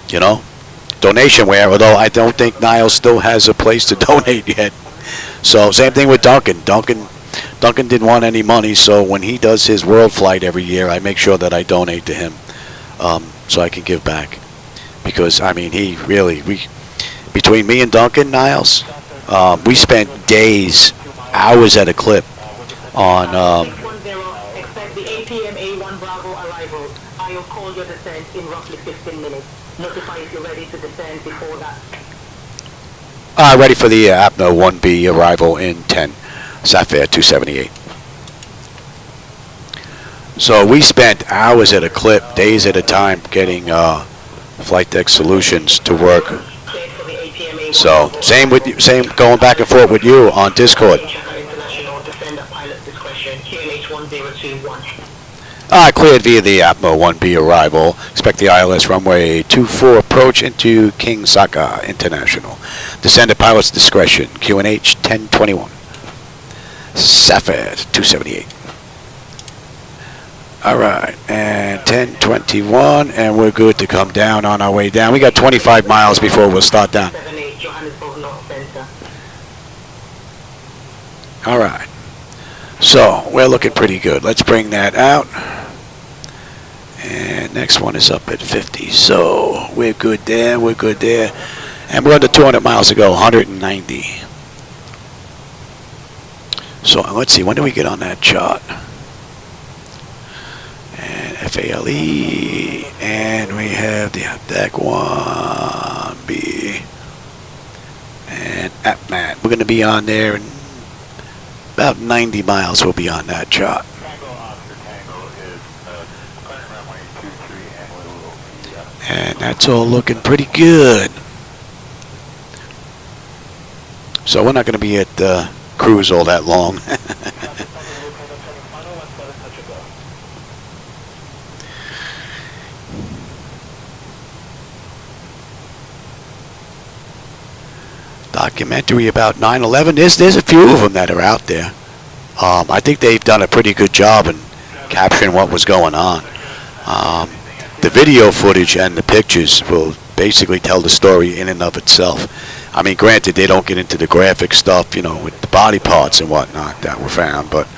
You know? Donationware, although I don't think Niles still has a place to donate yet. So same thing with Duncan. Duncan didn't want any money, so when he does his world flight every year, I make sure that I donate to him so I can give back. Because, I mean, between me and Duncan, Niles, we spent days, hours at a clip on... Expect the 8 p.m. A1 Bravo arrival. I'll call your descent in roughly 15 minutes. Notify if you're ready to descend before that. Ready for the APNO 1B arrival in 10, SaFair 278. So we spent hours at a clip, days at a time, getting Flightdeck solutions to work. So same going back and forth with you on Discord. Cleared via the Atmo 1B arrival. Expect the ILS runway 24 approach into King Saka International. Descend at pilot's discretion. QNH 1021. SaFair 278. Alright, and 1021, and we're good to come down on our way down. We got 25 miles before we'll start down. 78 Johannesburg North Center. Alright, so we're looking pretty good. Let's bring that out. And next one is up at 50, so we're good there, we're good there. And we're under 200 miles to go, 190. So let's see, when do we get on that chart? And FALE, and we have the deck 1B. And APMAT, we're going to be on there in about 90 miles, we'll be on that chart. And that's all looking pretty good. So we're not going to be at cruise all that long. Documentary about 9/11. There's a few of them that are out there. I think they've done a pretty good job in capturing what was going on. The video footage and the pictures will basically tell the story in and of itself. I mean, granted, they don't get into the graphic stuff, you know, with the body parts and whatnot that were found, but,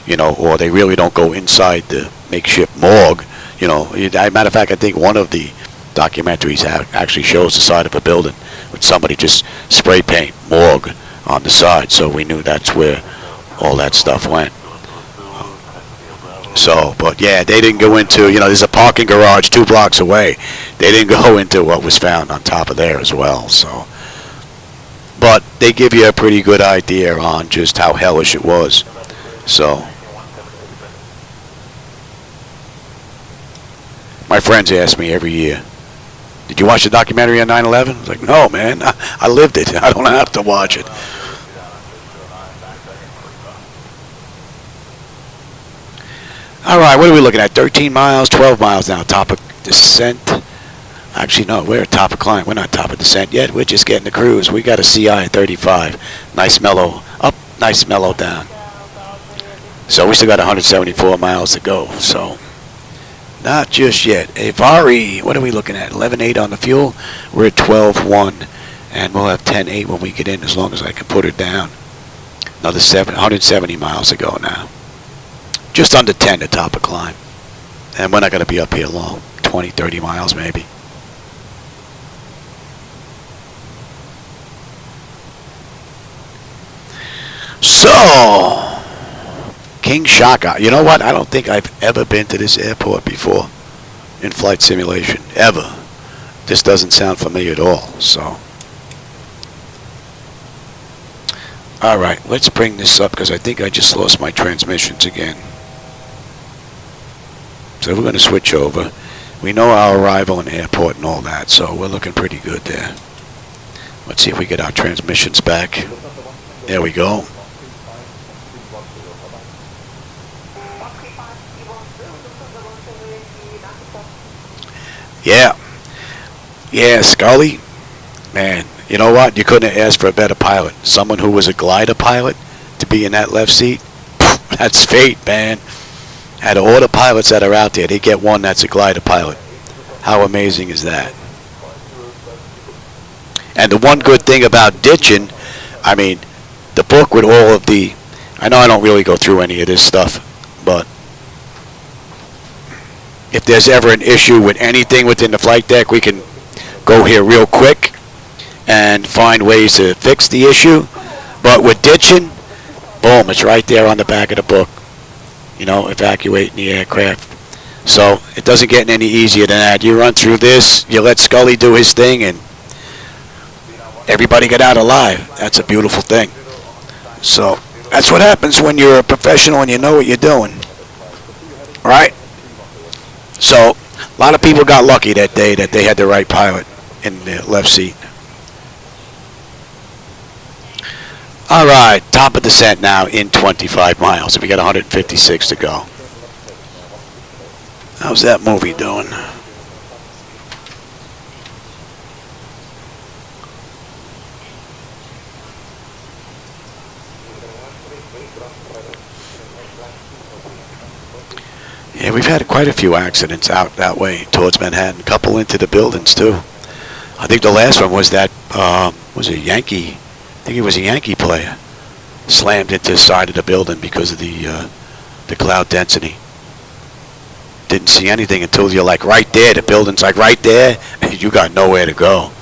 you know, or they really don't go inside the makeshift morgue. You know, as a matter of fact, I think one of the documentaries actually shows the side of a building with somebody just spray paint morgue on the side, so we knew that's where all that stuff went. So, but yeah, they didn't go into, you know, there's a parking garage 2 blocks away. They didn't go into what was found on top of there as well, so. But they give you a pretty good idea on just how hellish it was. So. My friends ask me every year, did you watch the documentary on 9/11? I was like, no, man, I lived it. I don't have to watch it. All right, what are we looking at? 13 miles, 12 miles now. Top of descent. Actually, no, we're at top of climb. We're not top of descent yet. We're just getting the cruise. We got a CI at 35. Nice mellow up, nice mellow down. So we still got 174 miles to go. So not just yet. FAOR, what are we looking at? 11.8 on the fuel. We're at 12.1, and we'll have 10.8 when we get in, as long as I can put her down. Another 170 miles to go now. Just under 10 at top of climb. And we're not going to be up here long. 20, 30 miles maybe. So, King Shaka. You know what? I don't think I've ever been to this airport before in flight simulation. Ever. This doesn't sound familiar at all. So, alright, let's bring this up because I think I just lost my transmissions again. So we're going to switch over. We know our arrival and airport and all that, so we're looking pretty good there. Let's see if we get our transmissions back. There we go. Yeah. Yeah, Scully. Man, you know what? You couldn't have asked for a better pilot. Someone who was a glider pilot to be in that left seat. That's fate, man. Out of all the pilots that are out there, they get one that's a glider pilot. How amazing is that? And the one good thing about ditching, I mean, the book with all of the, I know I don't really go through any of this stuff, but if there's ever an issue with anything within the flight deck, we can go here real quick and find ways to fix the issue. But with ditching, boom, it's right there on the back of the book. You know, evacuating the aircraft. So it doesn't get any easier than that. You run through this, you let Scully do his thing, and everybody get out alive. That's a beautiful thing. So that's what happens when you're a professional and you know what you're doing. Right? So a lot of people got lucky that day that they had the right pilot in the left seat. All right, top of descent now in 25 miles. We got 156 to go. How's that movie doing? Yeah, we've had quite a few accidents out that way towards Manhattan. A couple into the buildings too. I think the last one was that was a Yankee. I think he was a Yankee player. Slammed into the side of the building because of the cloud density. Didn't see anything until you're like right there. The building's like right there, and you got nowhere to go.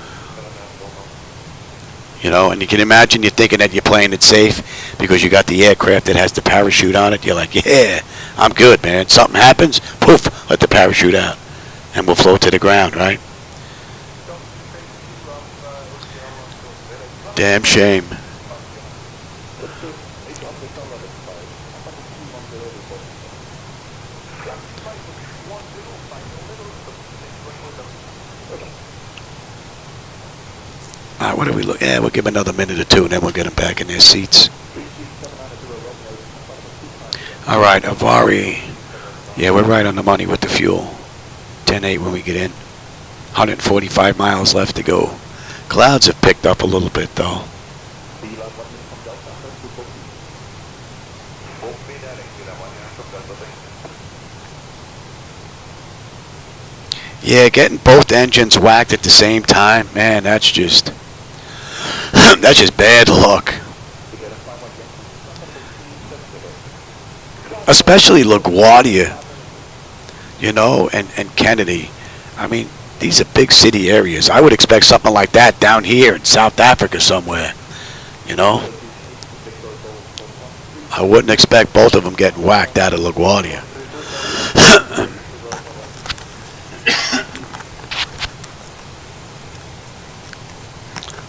You know, and you can imagine you're thinking that you're playing it safe because you got the aircraft that has the parachute on it. You're like, yeah, I'm good, man. Something happens, poof, let the parachute out, and we'll float to the ground, right? Damn shame. All right, what do we look? Yeah, we'll give them another minute or two, and then we'll get them back in their seats. All right, Avari. Yeah, we're right on the money with the fuel. 10-8 when we get in. 145 miles left to go. Clouds have picked up a little bit, though. Yeah, getting both engines whacked at the same time, man, that's just that's just bad luck. Especially LaGuardia, you know, and Kennedy. I mean, these are big city areas. I would expect something like that down here in South Africa somewhere, you know. I wouldn't expect both of them getting whacked out of LaGuardia.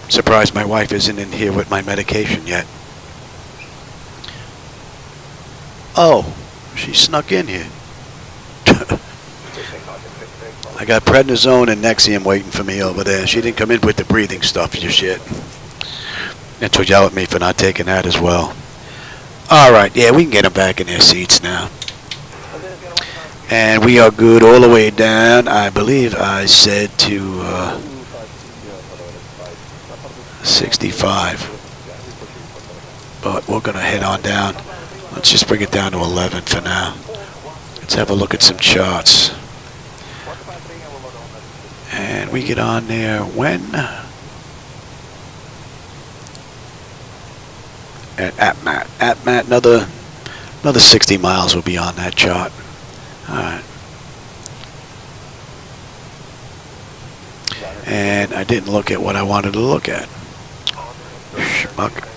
Surprised my wife isn't in here with my medication yet. Oh, she snuck in here. I got prednisone and Nexium waiting for me over there. She didn't come in with the breathing stuff just yet. And she'll yell at me for not taking that as well. All right, yeah, we can get them back in their seats now. And we are good all the way down. I believe I said to 65. But we're going to head on down. Let's just bring it down to 11 for now. Let's have a look at some charts. And we get on there when? At APMAT. APMAT, another 60 miles will be on that chart. All right. And I didn't look at what I wanted to look at. Schmuck.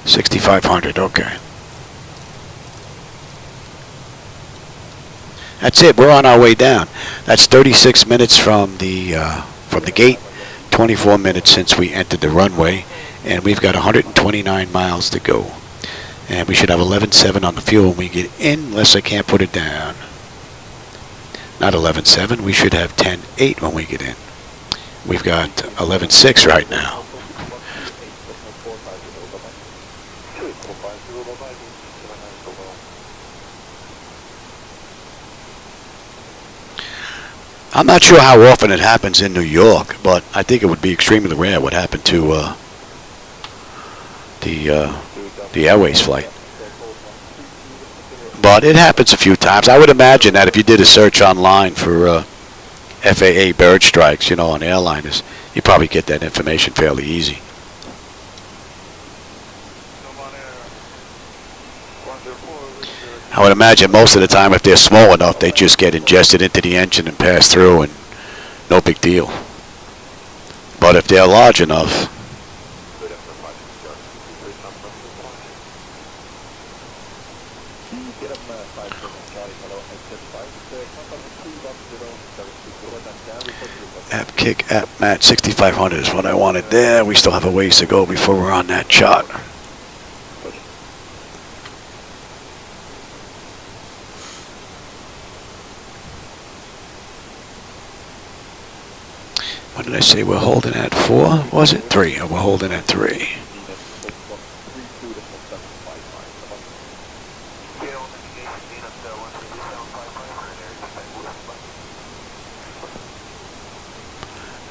6,500, okay. That's it. We're on our way down. That's 36 minutes from the gate, 24 minutes since we entered the runway, and we've got 129 miles to go. And we should have 11.7 on the fuel when we get in, unless I can't put it down. Not 11.7. We should have 10.8 when we get in. We've got 11.6 right now. I'm not sure how often it happens in New York, but I think it would be extremely rare what happened to the Airways flight. But it happens a few times. I would imagine that if you did a search online for FAA bird strikes, you know, on airliners, you probably get that information fairly easy. I would imagine most of the time, if they're small enough, they just get ingested into the engine and pass through, and no big deal. But if they're large enough, app kick app mat 6,500 is what I wanted there. We still have a ways to go before we're on that chart. What did I say? We're holding at 4? Was it 3? We're holding at 3.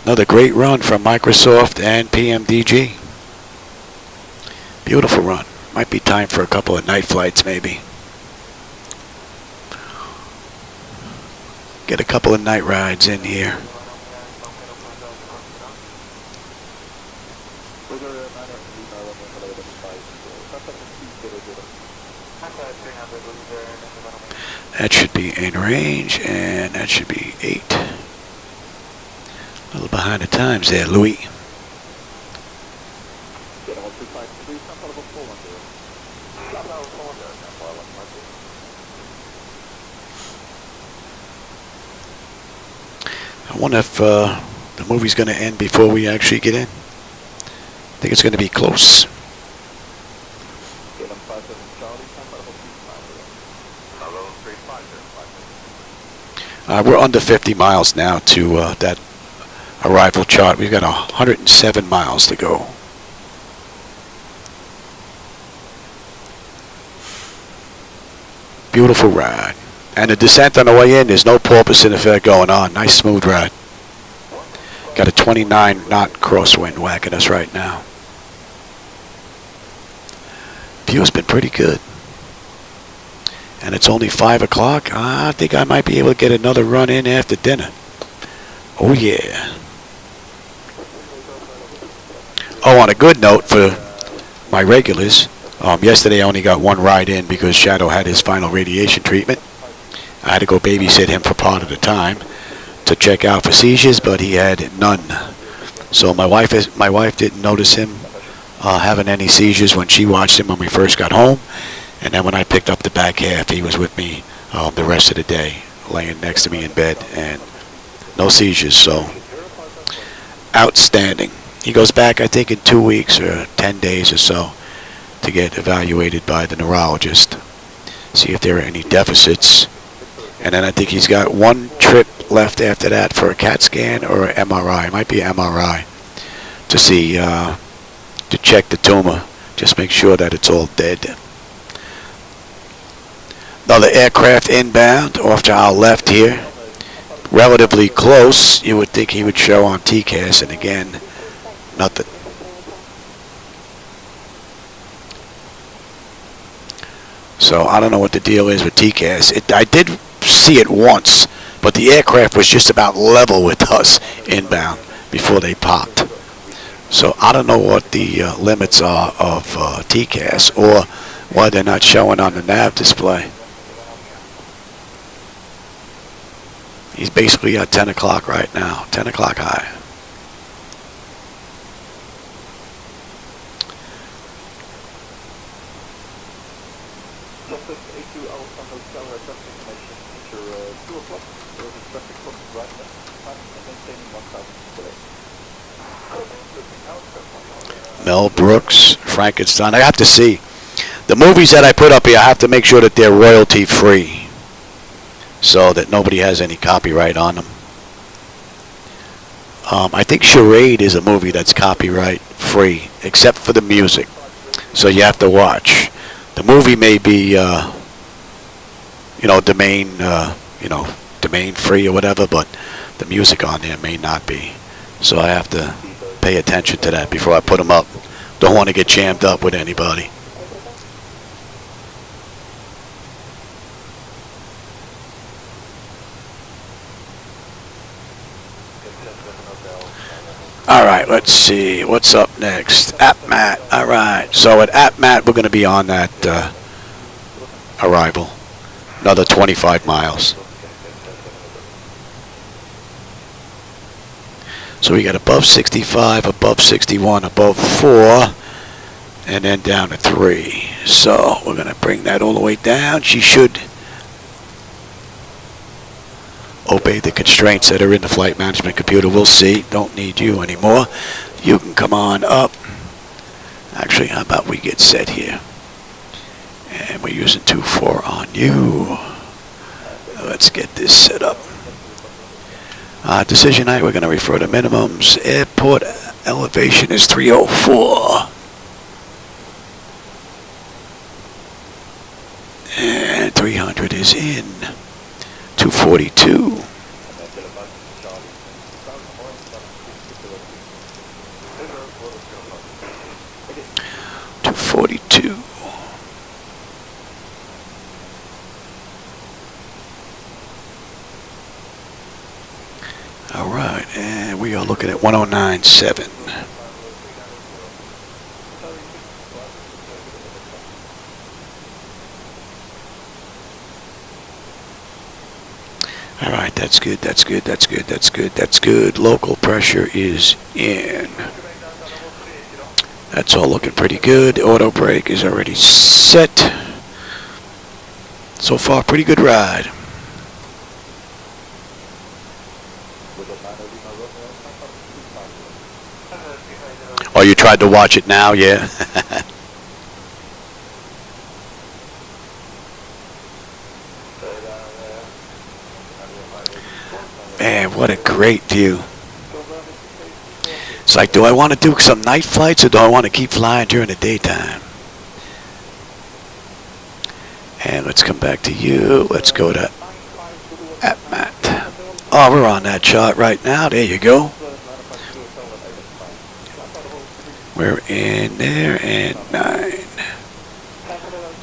Another great run from Microsoft and PMDG. Beautiful run. Might be time for a couple of night flights maybe. Get a couple of night rides in here. That should be in range, and that should be 8. A little behind the times there, Louis. I wonder if the movie's going to end before we actually get in. I think it's going to be close. We're under 50 miles now to that arrival chart. We've got 107 miles to go. Beautiful ride. And the descent on the way in, there's no porpoising effect going on. Nice smooth ride. Got a 29 knot crosswind whacking us right now. View's been pretty good. And it's only 5 o'clock. I think I might be able to get another run in after dinner. Oh yeah. Oh, on a good note for my regulars, yesterday I only got 1 ride in because Shadow had his final radiation treatment. I had to go babysit him for part of the time to check out for seizures, but he had none. So my wife didn't notice him having any seizures when she watched him when we first got home. And then when I picked up the back half, he was with me the rest of the day, laying next to me in bed, and no seizures, so outstanding. He goes back, I think, in 2 weeks or 10 days or so to get evaluated by the neurologist, see if there are any deficits. And then I think he's got 1 trip left after that for a CAT scan or an MRI. It might be MRI to see, to check the tumor, just make sure that it's all dead. Another aircraft inbound off to our left here. Relatively close. You would think he would show on TCAS, and again, nothing. So I don't know what the deal is with TCAS. I did see it once, but the aircraft was just about level with us inbound before they popped. So I don't know what the limits are of TCAS or why they're not showing on the nav display. He's basically at 10 o'clock right now, 10 o'clock high. Mel Brooks, Frankenstein. I have to see. The movies that I put up here, I have to make sure that they're royalty free, so that nobody has any copyright on them. I think Charade is a movie that's copyright free, except for the music. So you have to watch. The movie may be, domain free or whatever, but the music on there may not be. So I have to pay attention to that before I put them up. Don't want to get jammed up with anybody. Alright, let's see. What's up next? AppMat. Alright. So at AppMat, we're going to be on that arrival. Another 25 miles. So we got above 65, above 61, above 4, and then down to 3. So we're going to bring that all the way down. She should obey the constraints that are in the flight management computer. We'll see. Don't need you anymore. You can come on up. Actually, how about we get set here? And we're using 2-4 on you. Let's get this set up. Decision height, we're going to refer to minimums. Airport elevation is 304. And 300 is in. 242. 242. All right, and we are looking at 109.7. All right, that's good, that's good, that's good, that's good, that's good. Local pressure is in. That's all looking pretty good. Auto brake is already set. So far, pretty good ride. Oh, you tried to watch it now, yeah? Man, what a great view. It's like, do I want to do some night flights or do I want to keep flying during the daytime? And let's come back to you. Let's go to AppMat. Oh, we're on that chart right now. There you go. We're in there and 9.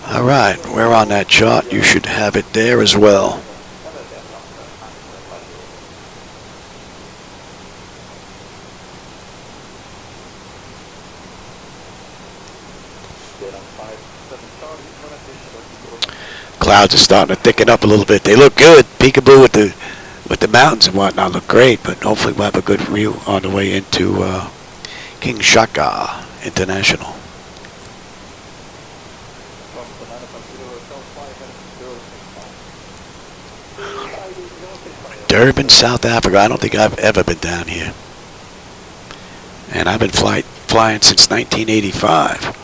All right, we're on that chart. You should have it there as well. Clouds are starting to thicken up a little bit. They look good. Peekaboo with the mountains and whatnot look great, but hopefully we'll have a good view on the way into King Shaka International. Durban, South Africa. I don't think I've ever been down here. And I've been flying since 1985.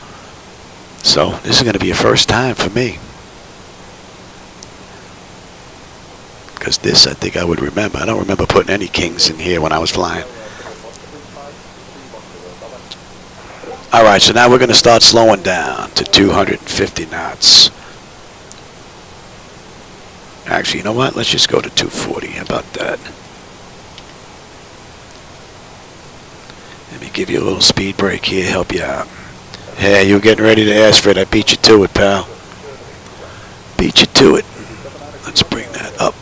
So this is going to be a first time for me. Because this, I think I would remember. I don't remember putting any Kings in here when I was flying. All right, so now we're going to start slowing down to 250 knots. Actually, you know what? Let's just go to 240. How about that? Let me give you a little speed break here, help you out. Hey, you were getting ready to ask for it. I beat you to it, pal. Beat you to it. Let's bring that up.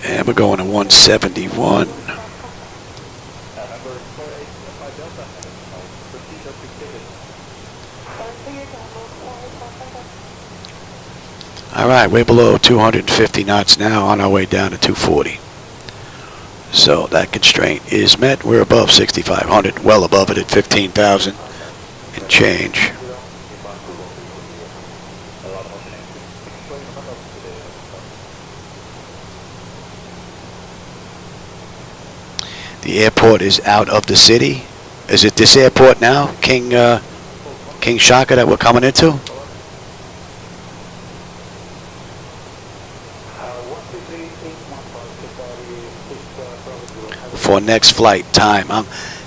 And we're going to 171. All right, way below 250 knots now, on our way down to 240. So that constraint is met. We're above 6,500, well above it at 15,000 and change. The airport is out of the city. Is it this airport now, King Shaka, that we're coming into? For next flight time.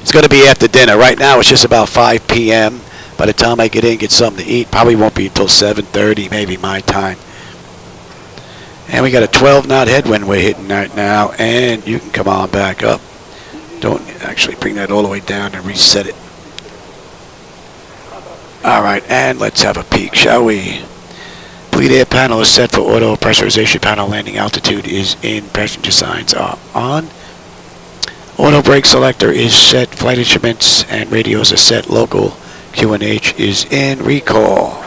It's going to be after dinner. Right now it's just about 5 p.m. By the time I get in, get something to eat, probably won't be until 7:30, maybe my time. And we got a 12-knot headwind we're hitting right now, and you can come on back up. Don't actually bring that all the way down and reset it. All right, and let's have a peek, shall we? Bleed air panel is set for auto pressurization panel. Landing altitude is in. Passenger signs are on. Auto brake selector is set. Flight instruments and radios are set. Local QNH is in. Recall.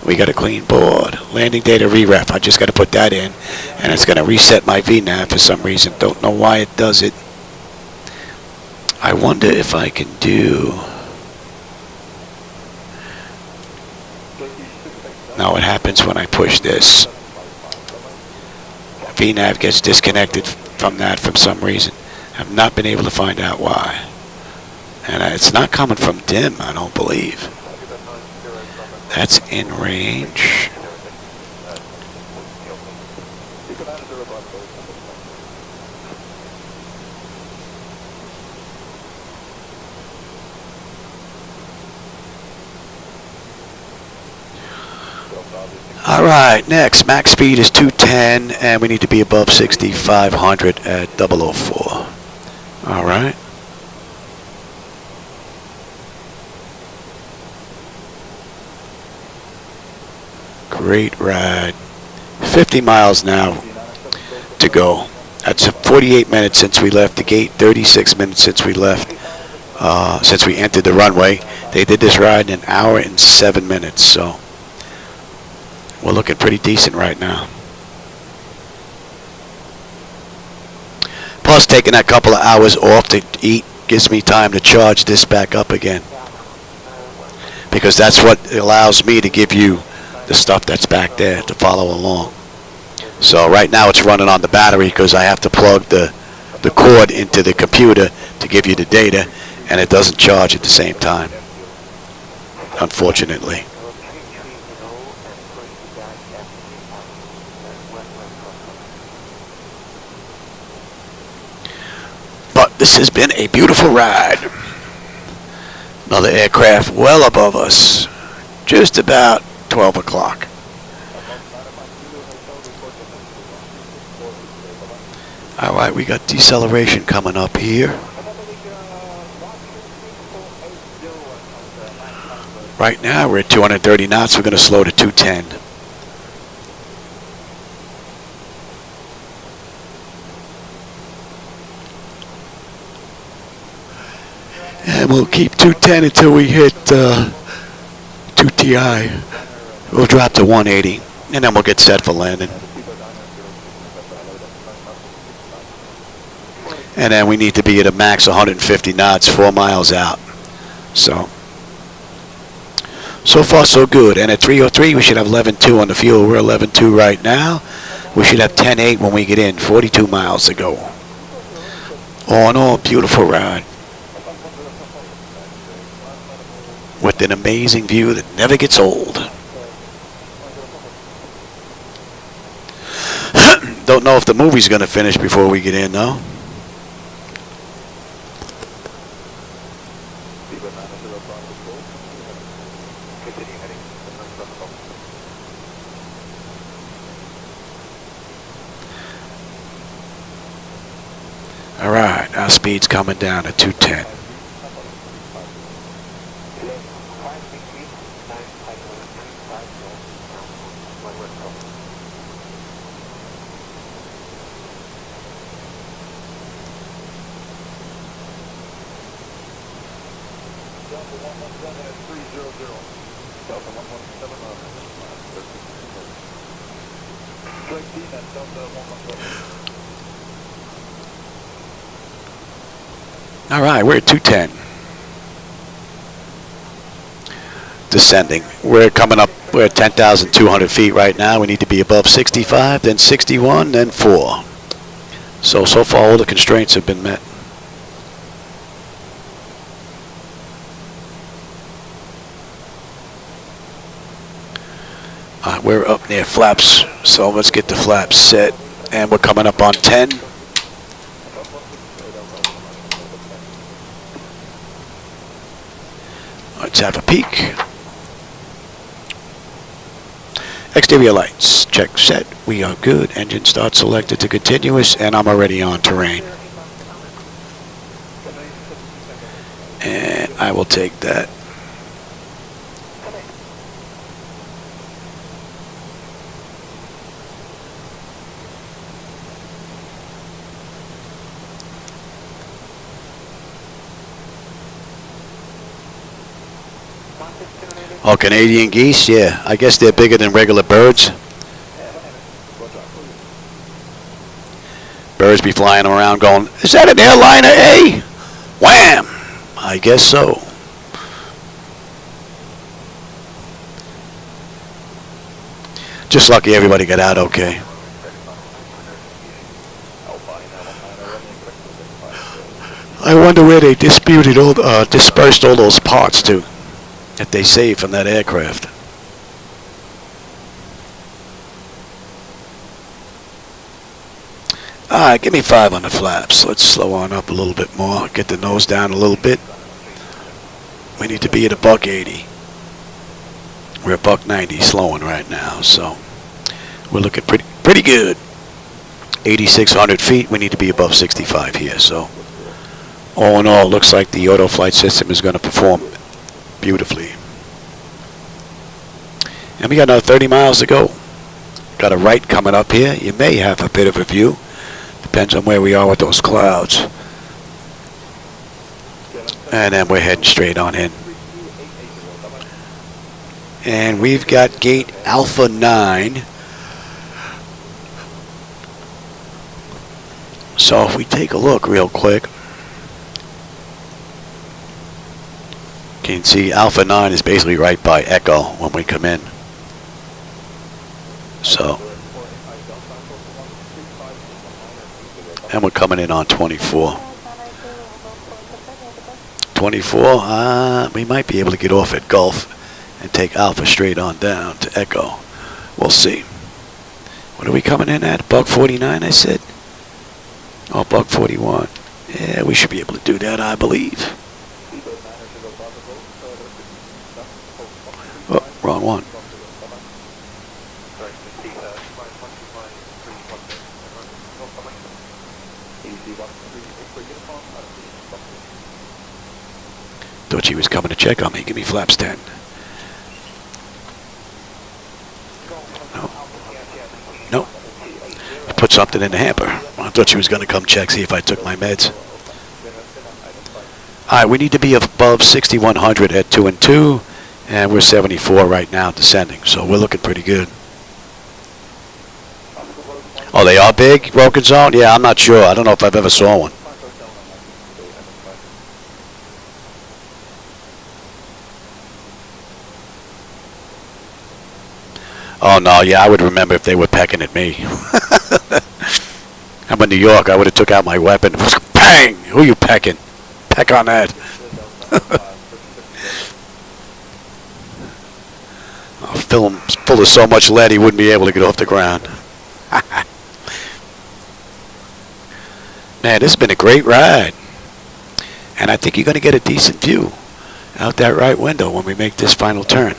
We got a clean board. Landing data re-ref. I just got to put that in, and it's going to reset my VNAV for some reason. Don't know why it does it. I wonder if I can do... Now what happens when I push this? VNAV gets disconnected from that for some reason. I've not been able to find out why. And it's not coming from DIM, I don't believe. That's in range. All right, next, max speed is 210, and we need to be above 6,500 at 004. All right. Great ride. 50 miles now to go. That's 48 minutes since we left the gate, 36 minutes since we left, since we entered the runway. They did this ride in an hour and 7 minutes, so we're looking pretty decent right now. Plus, taking that couple of hours off to eat gives me time to charge this back up again, because that's what allows me to give you the stuff that's back there to follow along. So right now it's running on the battery because I have to plug the cord into the computer to give you the data, and it doesn't charge at the same time, unfortunately. But this has been a beautiful ride. Another aircraft well above us, just about 12 o'clock. All right, we got deceleration coming up here. Right now we're at 230 knots. We're going to slow to 210. And we'll keep 210 until we hit 2 TI. We'll drop to 180, and then we'll get set for landing. And then we need to be at a max 150 knots, 4 miles out. So far so good. And at 303, we should have 11.2 on the fuel. We're 11.2 right now. We should have 10.8 when we get in, 42 miles to go. All in all, beautiful ride. With an amazing view that never gets old. Don't know if the movie's going to finish before we get in, though. All right, our speed's coming down to 210. All right, we're at 210. Descending. We're coming up, we're at 10,200 feet right now. We need to be above 65, then 61, then 4. So far all the constraints have been met. We're up near flaps, so let's get the flaps set. And we're coming up on 10. Let's have a peek. Exterior lights, check, set. We are good. Engine start selected to continuous, and I'm already on terrain. And I will take that. Oh, Canadian geese? Yeah, I guess they're bigger than regular birds. Birds be flying around going, is that an airliner, eh? Wham! I guess so. Just lucky everybody got out okay. I wonder where they dispersed all those parts to that they saved from that aircraft. All right, give me 5 on the flaps. Let's slow on up a little bit more. Get the nose down a little bit. We need to be at $180. We're $1.90 slowing right now, so we're looking pretty good. 8,600 feet. We need to be above 65 here. So all in all, it looks like the auto flight system is going to perform beautifully. And we got another 30 miles to go. Got a right coming up here. You may have a bit of a view. Depends on where we are with those clouds. And then we're heading straight on in. And we've got gate Alpha 9. So if we take a look real quick, you can see Alpha 9 is basically right by Echo when we come in. So, and we're coming in on 24. 24, we might be able to get off at Gulf and take Alpha straight on down to Echo. We'll see. What are we coming in at? $1.49, I said? Oh, $1.41. Yeah, we should be able to do that, I believe. Oh, wrong one. Thought she was coming to check on me. Give me flaps 10. No. Put something in the hamper. I thought she was going to come check, see if I took my meds. All right, we need to be above 6,100 at 2 and 2, and we're 74 right now descending, so we're looking pretty good. Oh, they are big, broken zone? Yeah, I'm not sure. I don't know if I've ever saw one. Oh, no, yeah, I would remember if they were pecking at me. I'm in New York. I would have took out my weapon. Bang! Who you pecking? Peck on that. Fill him full of so much lead he wouldn't be able to get off the ground. Man, this has been a great ride. And I think you're going to get a decent view out that right window when we make this final turn.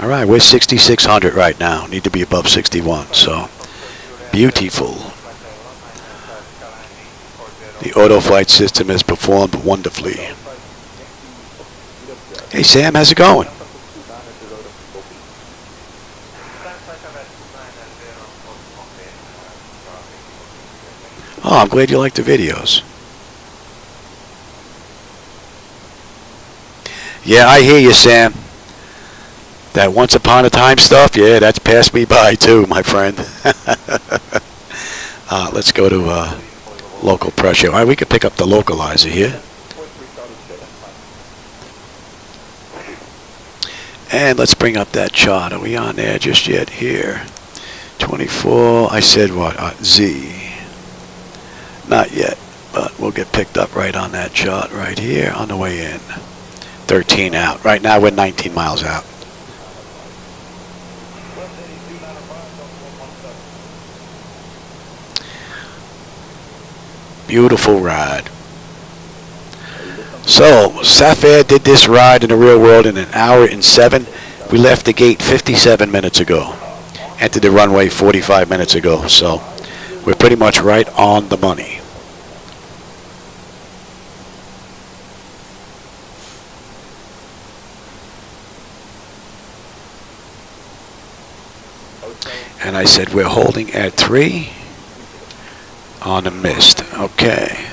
All right, we're 6,600 right now. Need to be above 61, so beautiful. The auto flight system has performed wonderfully. Hey, Sam, how's it going? Oh, I'm glad you like the videos. Yeah, I hear you, Sam. That once upon a time stuff, yeah, that's passed me by too, my friend. Let's go to local pressure. All right, we could pick up the localizer here. And let's bring up that chart. Are we on there just yet? Here. 24, I said what? Z. Not yet, but we'll get picked up right on that chart right here on the way in. 13 out. Right now we're 19 miles out. Beautiful ride. So, SaFair did this ride in the real world in 1 hour and 7. We left the gate 57 minutes ago. Entered the runway 45 minutes ago. So, we're pretty much right on the money. And I said we're holding at 3 on the mist. Okay.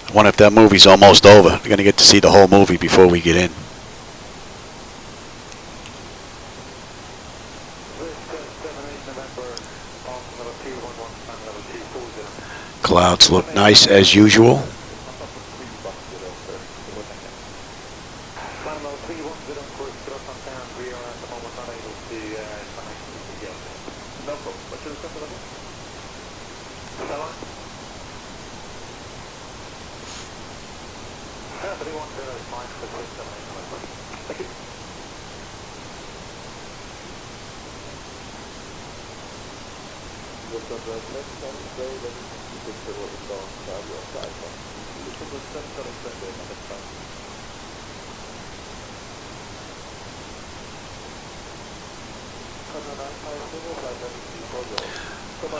I wonder if that movie's almost over. We're going to get to see the whole movie before we get in. Clouds look nice as usual.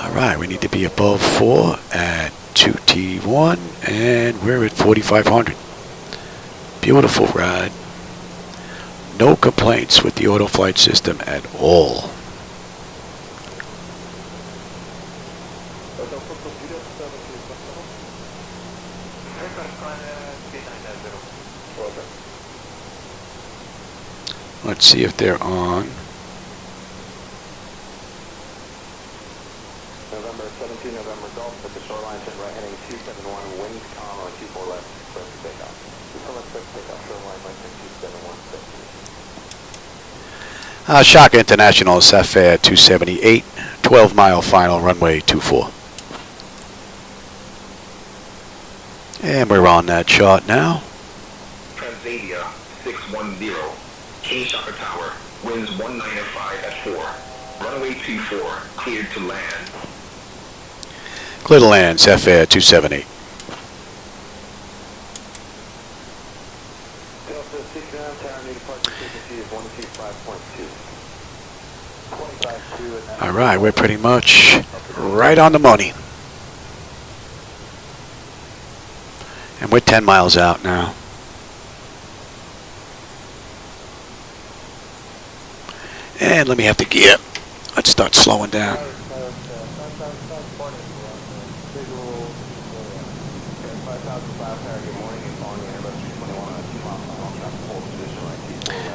All right, we need to be above 4 at 2T1, and we're at 4,500. Beautiful ride. No complaints with the auto flight system at all. Let's see if they're on. November 17, November Golf, at the shoreline, turn right heading 271, wind calm on 24 left, clear for takeoff. Clear for takeoff, shoreline, right heading 271, Shaka International, SaFair 278, 12-mile final, runway 24. And we're on that chart now. Transavia 610, King Shaka Tower, winds 195 at 4. Runway 24, cleared to land. Clear to land, SaFair 278. Delta 69, tower, new departure frequency is 125.2. All right, we're pretty much right on the money. And we're 10 miles out now. And let me have the gear. Let's start slowing down.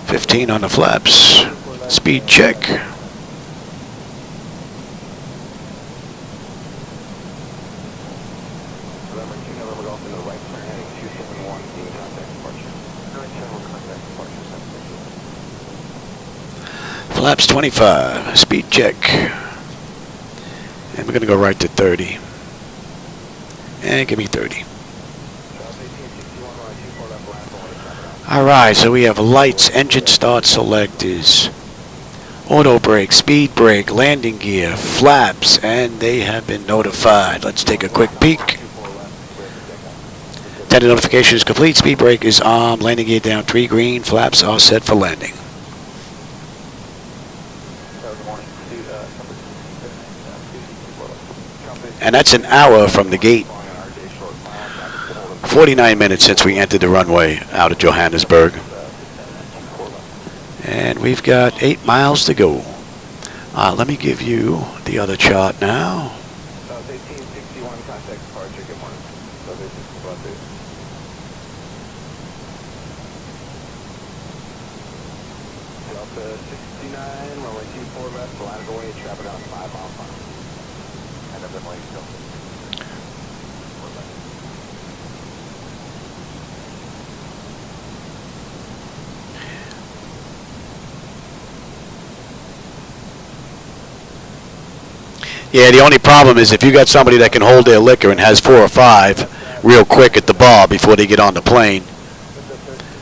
Good 15 on the flaps. Speed check. Flaps 25. Speed check. And we're going to go right to 30. And give me 30. Alright, so we have lights, engine start select is auto brake, speed brake, landing gear, flaps, and they have been notified. Let's take a quick peek. Tender notification is complete, speed brake is on, landing gear down 3 green, flaps are set for landing. And that's an hour from the gate. 49 minutes since we entered the runway out of Johannesburg. And we've got 8 miles to go. Let me give you the other chart now. Delta 69, runway 24 left, line away, traffic on 5 miles per hour. And I've been waiting still. Yeah, the only problem is if you got somebody that can hold their liquor and has 4 or 5 real quick at the bar before they get on the plane,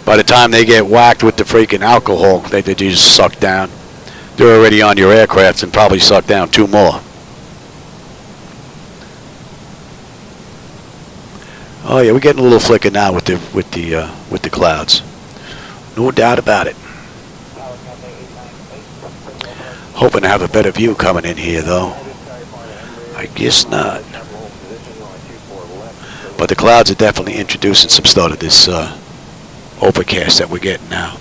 by the time they get whacked with the freaking alcohol, they just suck down. They're already on your aircraft and probably suck down 2 more. Oh yeah, we're getting a little flicker now with the clouds. No doubt about it. Hoping to have a better view coming in here though. I guess not. But the clouds are definitely introducing some stuff to this overcast that we're getting now.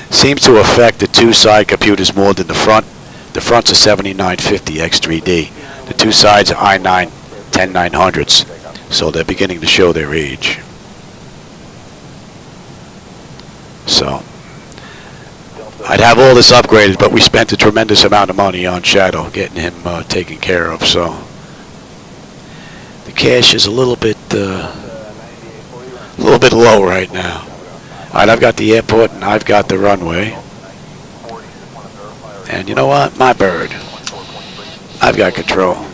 Seems to affect the 2 side computers more than the front. The front's a 7950 X3D. The 2 sides are i9 10900s. So they're beginning to show their age. So I'd have all this upgraded, but we spent a tremendous amount of money on Shadow getting him taken care of. So the cash is a little bit low right now. All right, I've got the airport and I've got the runway. And you know what? My bird. I've got control.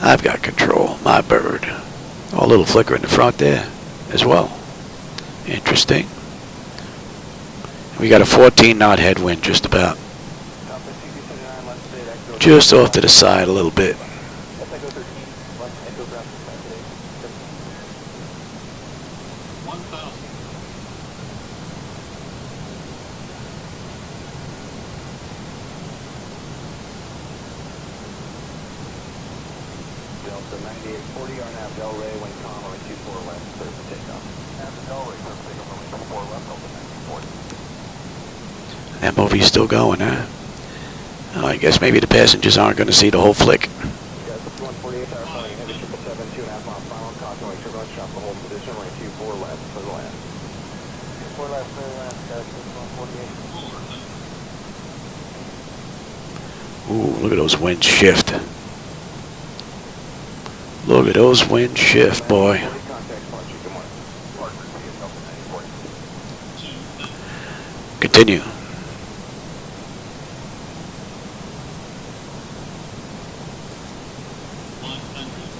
I've got control. My bird. Oh, a little flicker in the front there as well. Interesting. We got a 14 knot headwind just about. Just off to the side a little bit. Delta 9840, RNAV Del Rey, wind calm, runway 24 left, clear for takeoff. RNAV Del Rey, clear for takeoff, runway 24 left, Delta 9840. That movie's still going, huh? Oh, I guess maybe the passengers aren't going to see the whole flick. Guys, 148, tower following, heavy 777, 2.5 mile final, caution, wing turbulence, drop the hold position, runway 24 left, clear to land. 24 left, clear to land, guys, 148. Ooh, look at those winds shift. Look at those winds shift, boy. Continue.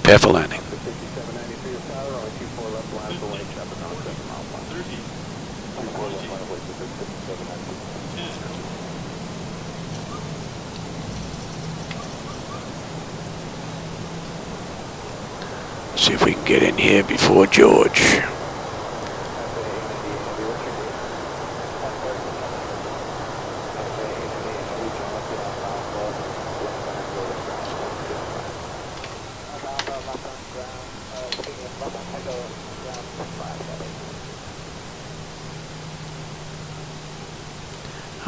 Prepare for landing. See if we can get in here before George.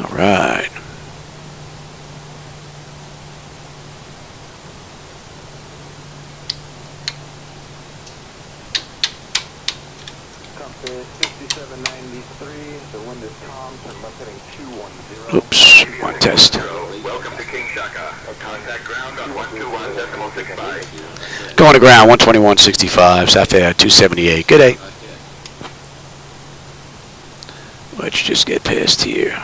All right. Compass 5793, the wind is calm, turn left heading 210. Oops, one test. Welcome to King Shaka. Contact ground on 121.65. Going to ground, 121.65, SaFair 278. Good day. Let's just get past here.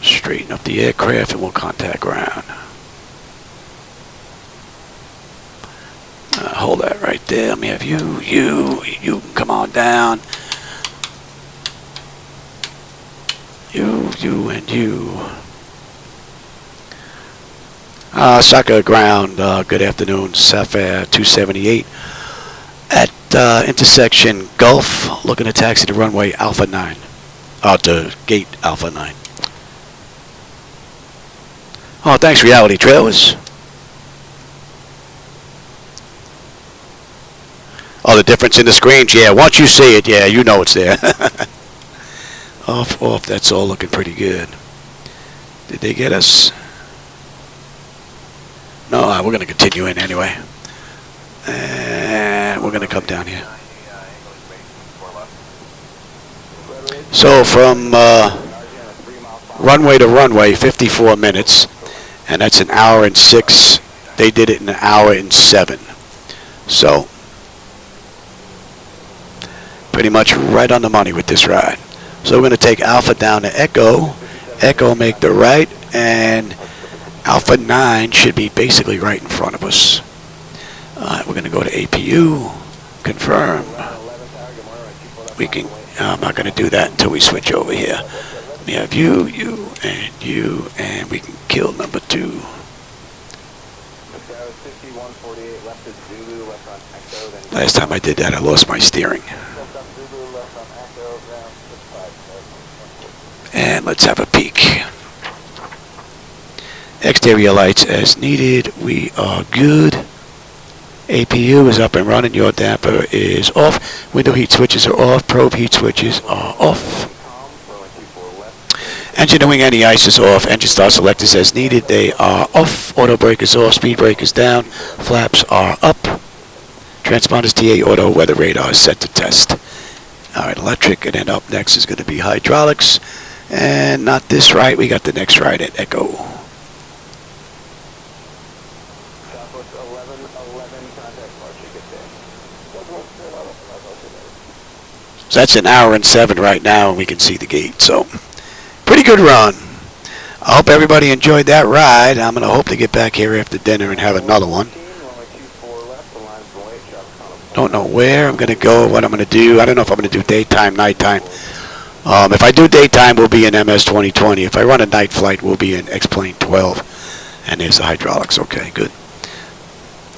Straighten up the aircraft and we'll contact ground. Hold that right there. Let me have you can come on down. You, and you. Shaka ground, good afternoon, SaFair 278. At intersection Gulf, looking to taxi to runway Alpha 9. To gate Alpha 9. Oh, thanks, Reality Trailers. Oh, the difference in the screens, yeah. Once you see it, yeah, you know it's there. off, that's all looking pretty good. Did they get us? No, we're going to continue in anyway. And we're going to come down here. So from runway to runway, 54 minutes. And that's an hour and 6. They did it in an hour and 7. So pretty much right on the money with this ride. So we're going to take Alpha down to Echo. Echo make the right, and Alpha 9 should be basically right in front of us. We're going to go to APU, confirm. We can. I'm not going to do that until we switch over here. We have you, and we can kill number 2. Last time I did that, I lost my steering. And let's have a peek. Exterior lights as needed. We are good. APU is up and running. Your damper is off. Window heat switches are off. Probe heat switches are off. Engine and wing anti-ice is off. Engine start selectors as needed. They are off. Auto brakers off. Speed brakers down. Flaps are up. Transponders TA auto weather radar is set to test. Alright, electric, and then up next is going to be hydraulics. And not this right, we got the next right at Echo. So that's an hour and 7 right now, and we can see the gate. So, pretty good run. I hope everybody enjoyed that ride. I'm going to hope to get back here after dinner and have another one. Don't know where I'm going to go, what I'm going to do. I don't know if I'm going to do daytime, nighttime. If I do daytime, we'll be in MS 2020. If I run a night flight, we'll be in X-Plane 12. And there's the hydraulics. Okay, good.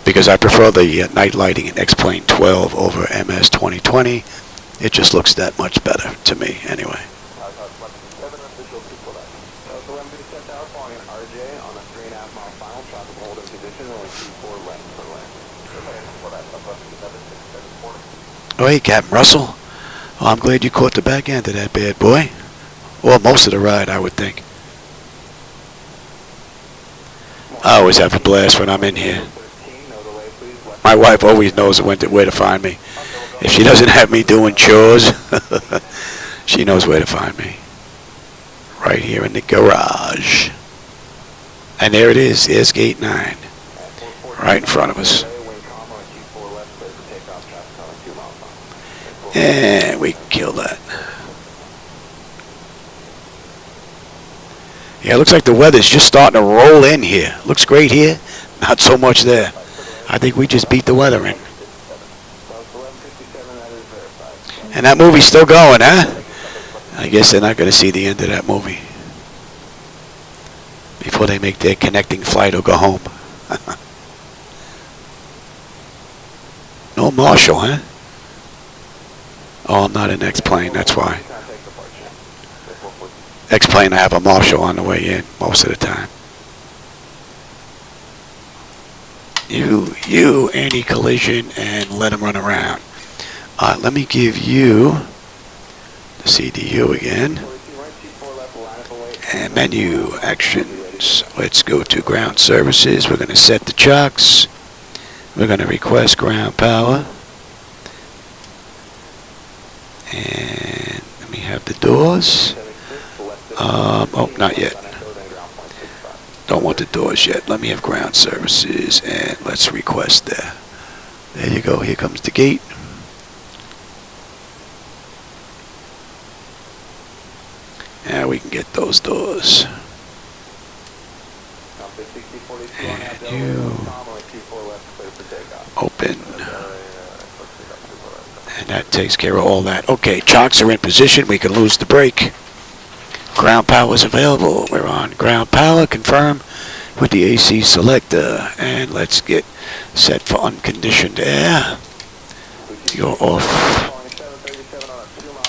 Because I prefer the night lighting in X-Plane 12 over MS 2020. It just looks that much better to me, anyway. Oh, hey, Captain Russell. Oh, I'm glad you caught the back end of that bad boy. Or most of the ride, I would think. I always have a blast when I'm in here. My wife always knows where to find me. If she doesn't have me doing chores, she knows where to find me. Right here in the garage. And there it is. There's gate 9. Right in front of us. And we can kill that. Yeah, it looks like the weather's just starting to roll in here. Looks great here. Not so much there. I think we just beat the weather in. And that movie's still going, huh? I guess they're not going to see the end of that movie before they make their connecting flight or go home. No Marshall, huh? Oh, I'm not in X-Plane, that's why. X-Plane, I have a Marshall on the way in most of the time. You anti-collision and let them run around. Let me give you the CDU again. And menu actions. Let's go to ground services. We're going to set the chocks. We're going to request ground power. And let me have the doors. Oh, not yet. Don't want the doors yet. Let me have ground services and let's request there. There you go. Here comes the gate. Now we can get those doors. And you open. And that takes care of all that. Okay, chocks are in position. We can lose the brake. Ground power is available. We're on ground power. Confirm with the AC selector. And let's get set for unconditioned air. You're off.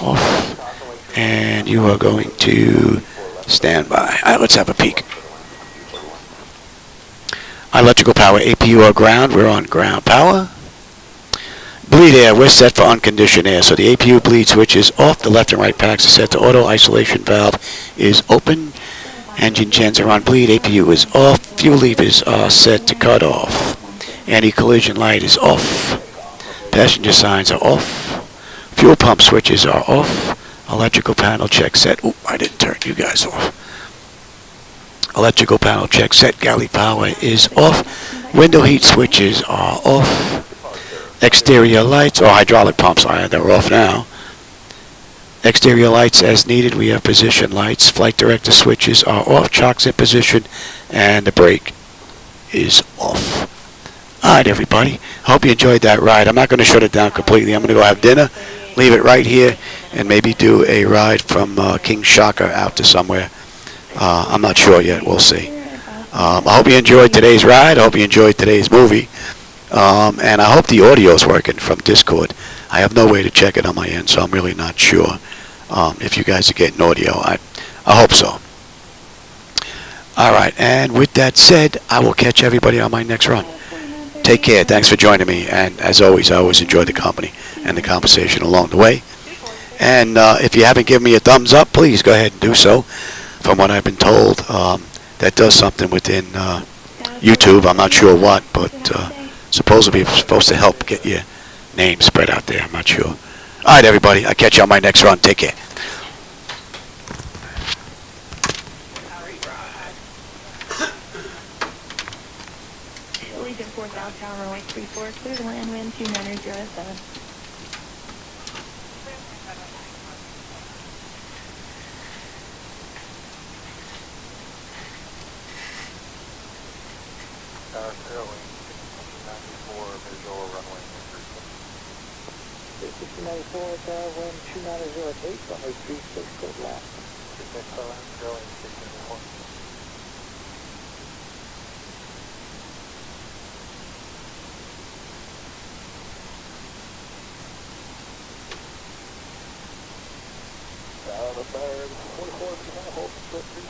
Off. And you are going to stand by. All right, let's have a peek. Electrical power, APU or ground. We're on ground power. Bleed air, we're set for unconditioned air. So the APU bleed switch is off. The left and right packs are set to auto. Isolation valve is open. Engine gens are on bleed. APU is off. Fuel levers are set to cut off. Anti-collision light is off. Passenger signs are off. Fuel pump switches are off. Electrical panel check set. Oop, I didn't turn you guys off. Electrical panel check set. Galley power is off. Window heat switches are off. Exterior lights, or hydraulic pumps, they're off now. Exterior lights as needed. We have position lights. Flight director switches are off. Chocks in position. And the brake is off. Alright, everybody. I hope you enjoyed that ride. I'm not going to shut it down completely. I'm going to go have dinner, leave it right here, and maybe do a ride from King Shaka out to somewhere. I'm not sure yet. We'll see. I hope you enjoyed today's ride. I hope you enjoyed today's movie. And I hope the audio is working from Discord. I have no way to check it on my end, so I'm really not sure if you guys are getting audio. I hope so. All right, and with that said, I will catch everybody on my next run. Take care. Thanks for joining me. And as always, I always enjoy the company and the conversation along the way. And if you haven't given me a thumbs up, please go ahead and do so. From what I've been told, that does something within YouTube. I'm not sure what, but supposedly it's supposed to help get your name spread out there. I'm not sure. All right, everybody. I'll catch you on my next run. Take care. Allegiant 4000 Tower, runway 34, clear to land, wind 2907. SaFair Airlines 94, visual runway 34. 6094 at wind 290 at 8, runway 36, clear to land. 36, clear land, going 6094. The third, 44, hold the split 3,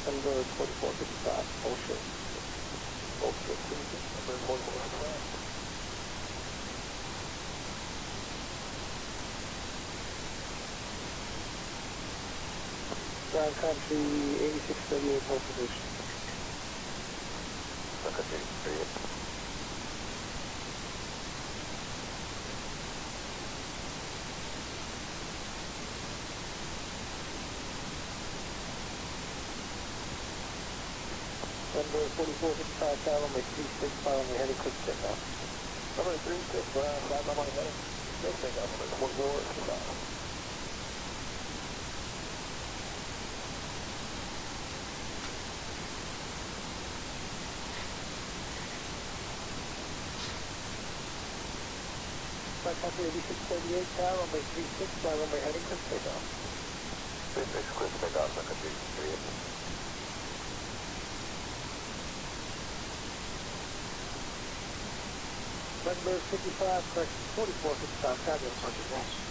number 4455, hold short. Hold short, number 4455. Ground country 8638, hold position. Country 38. Number 4455, tower, make 36, file on your heading, quick check out. Number 36, flag on my heading, quick check out, number 4455. Flight country 8638, tower, make 36, flag on my heading, quick check out. 36, quick check out, country 38. Number 55, correction 4455, fabulous.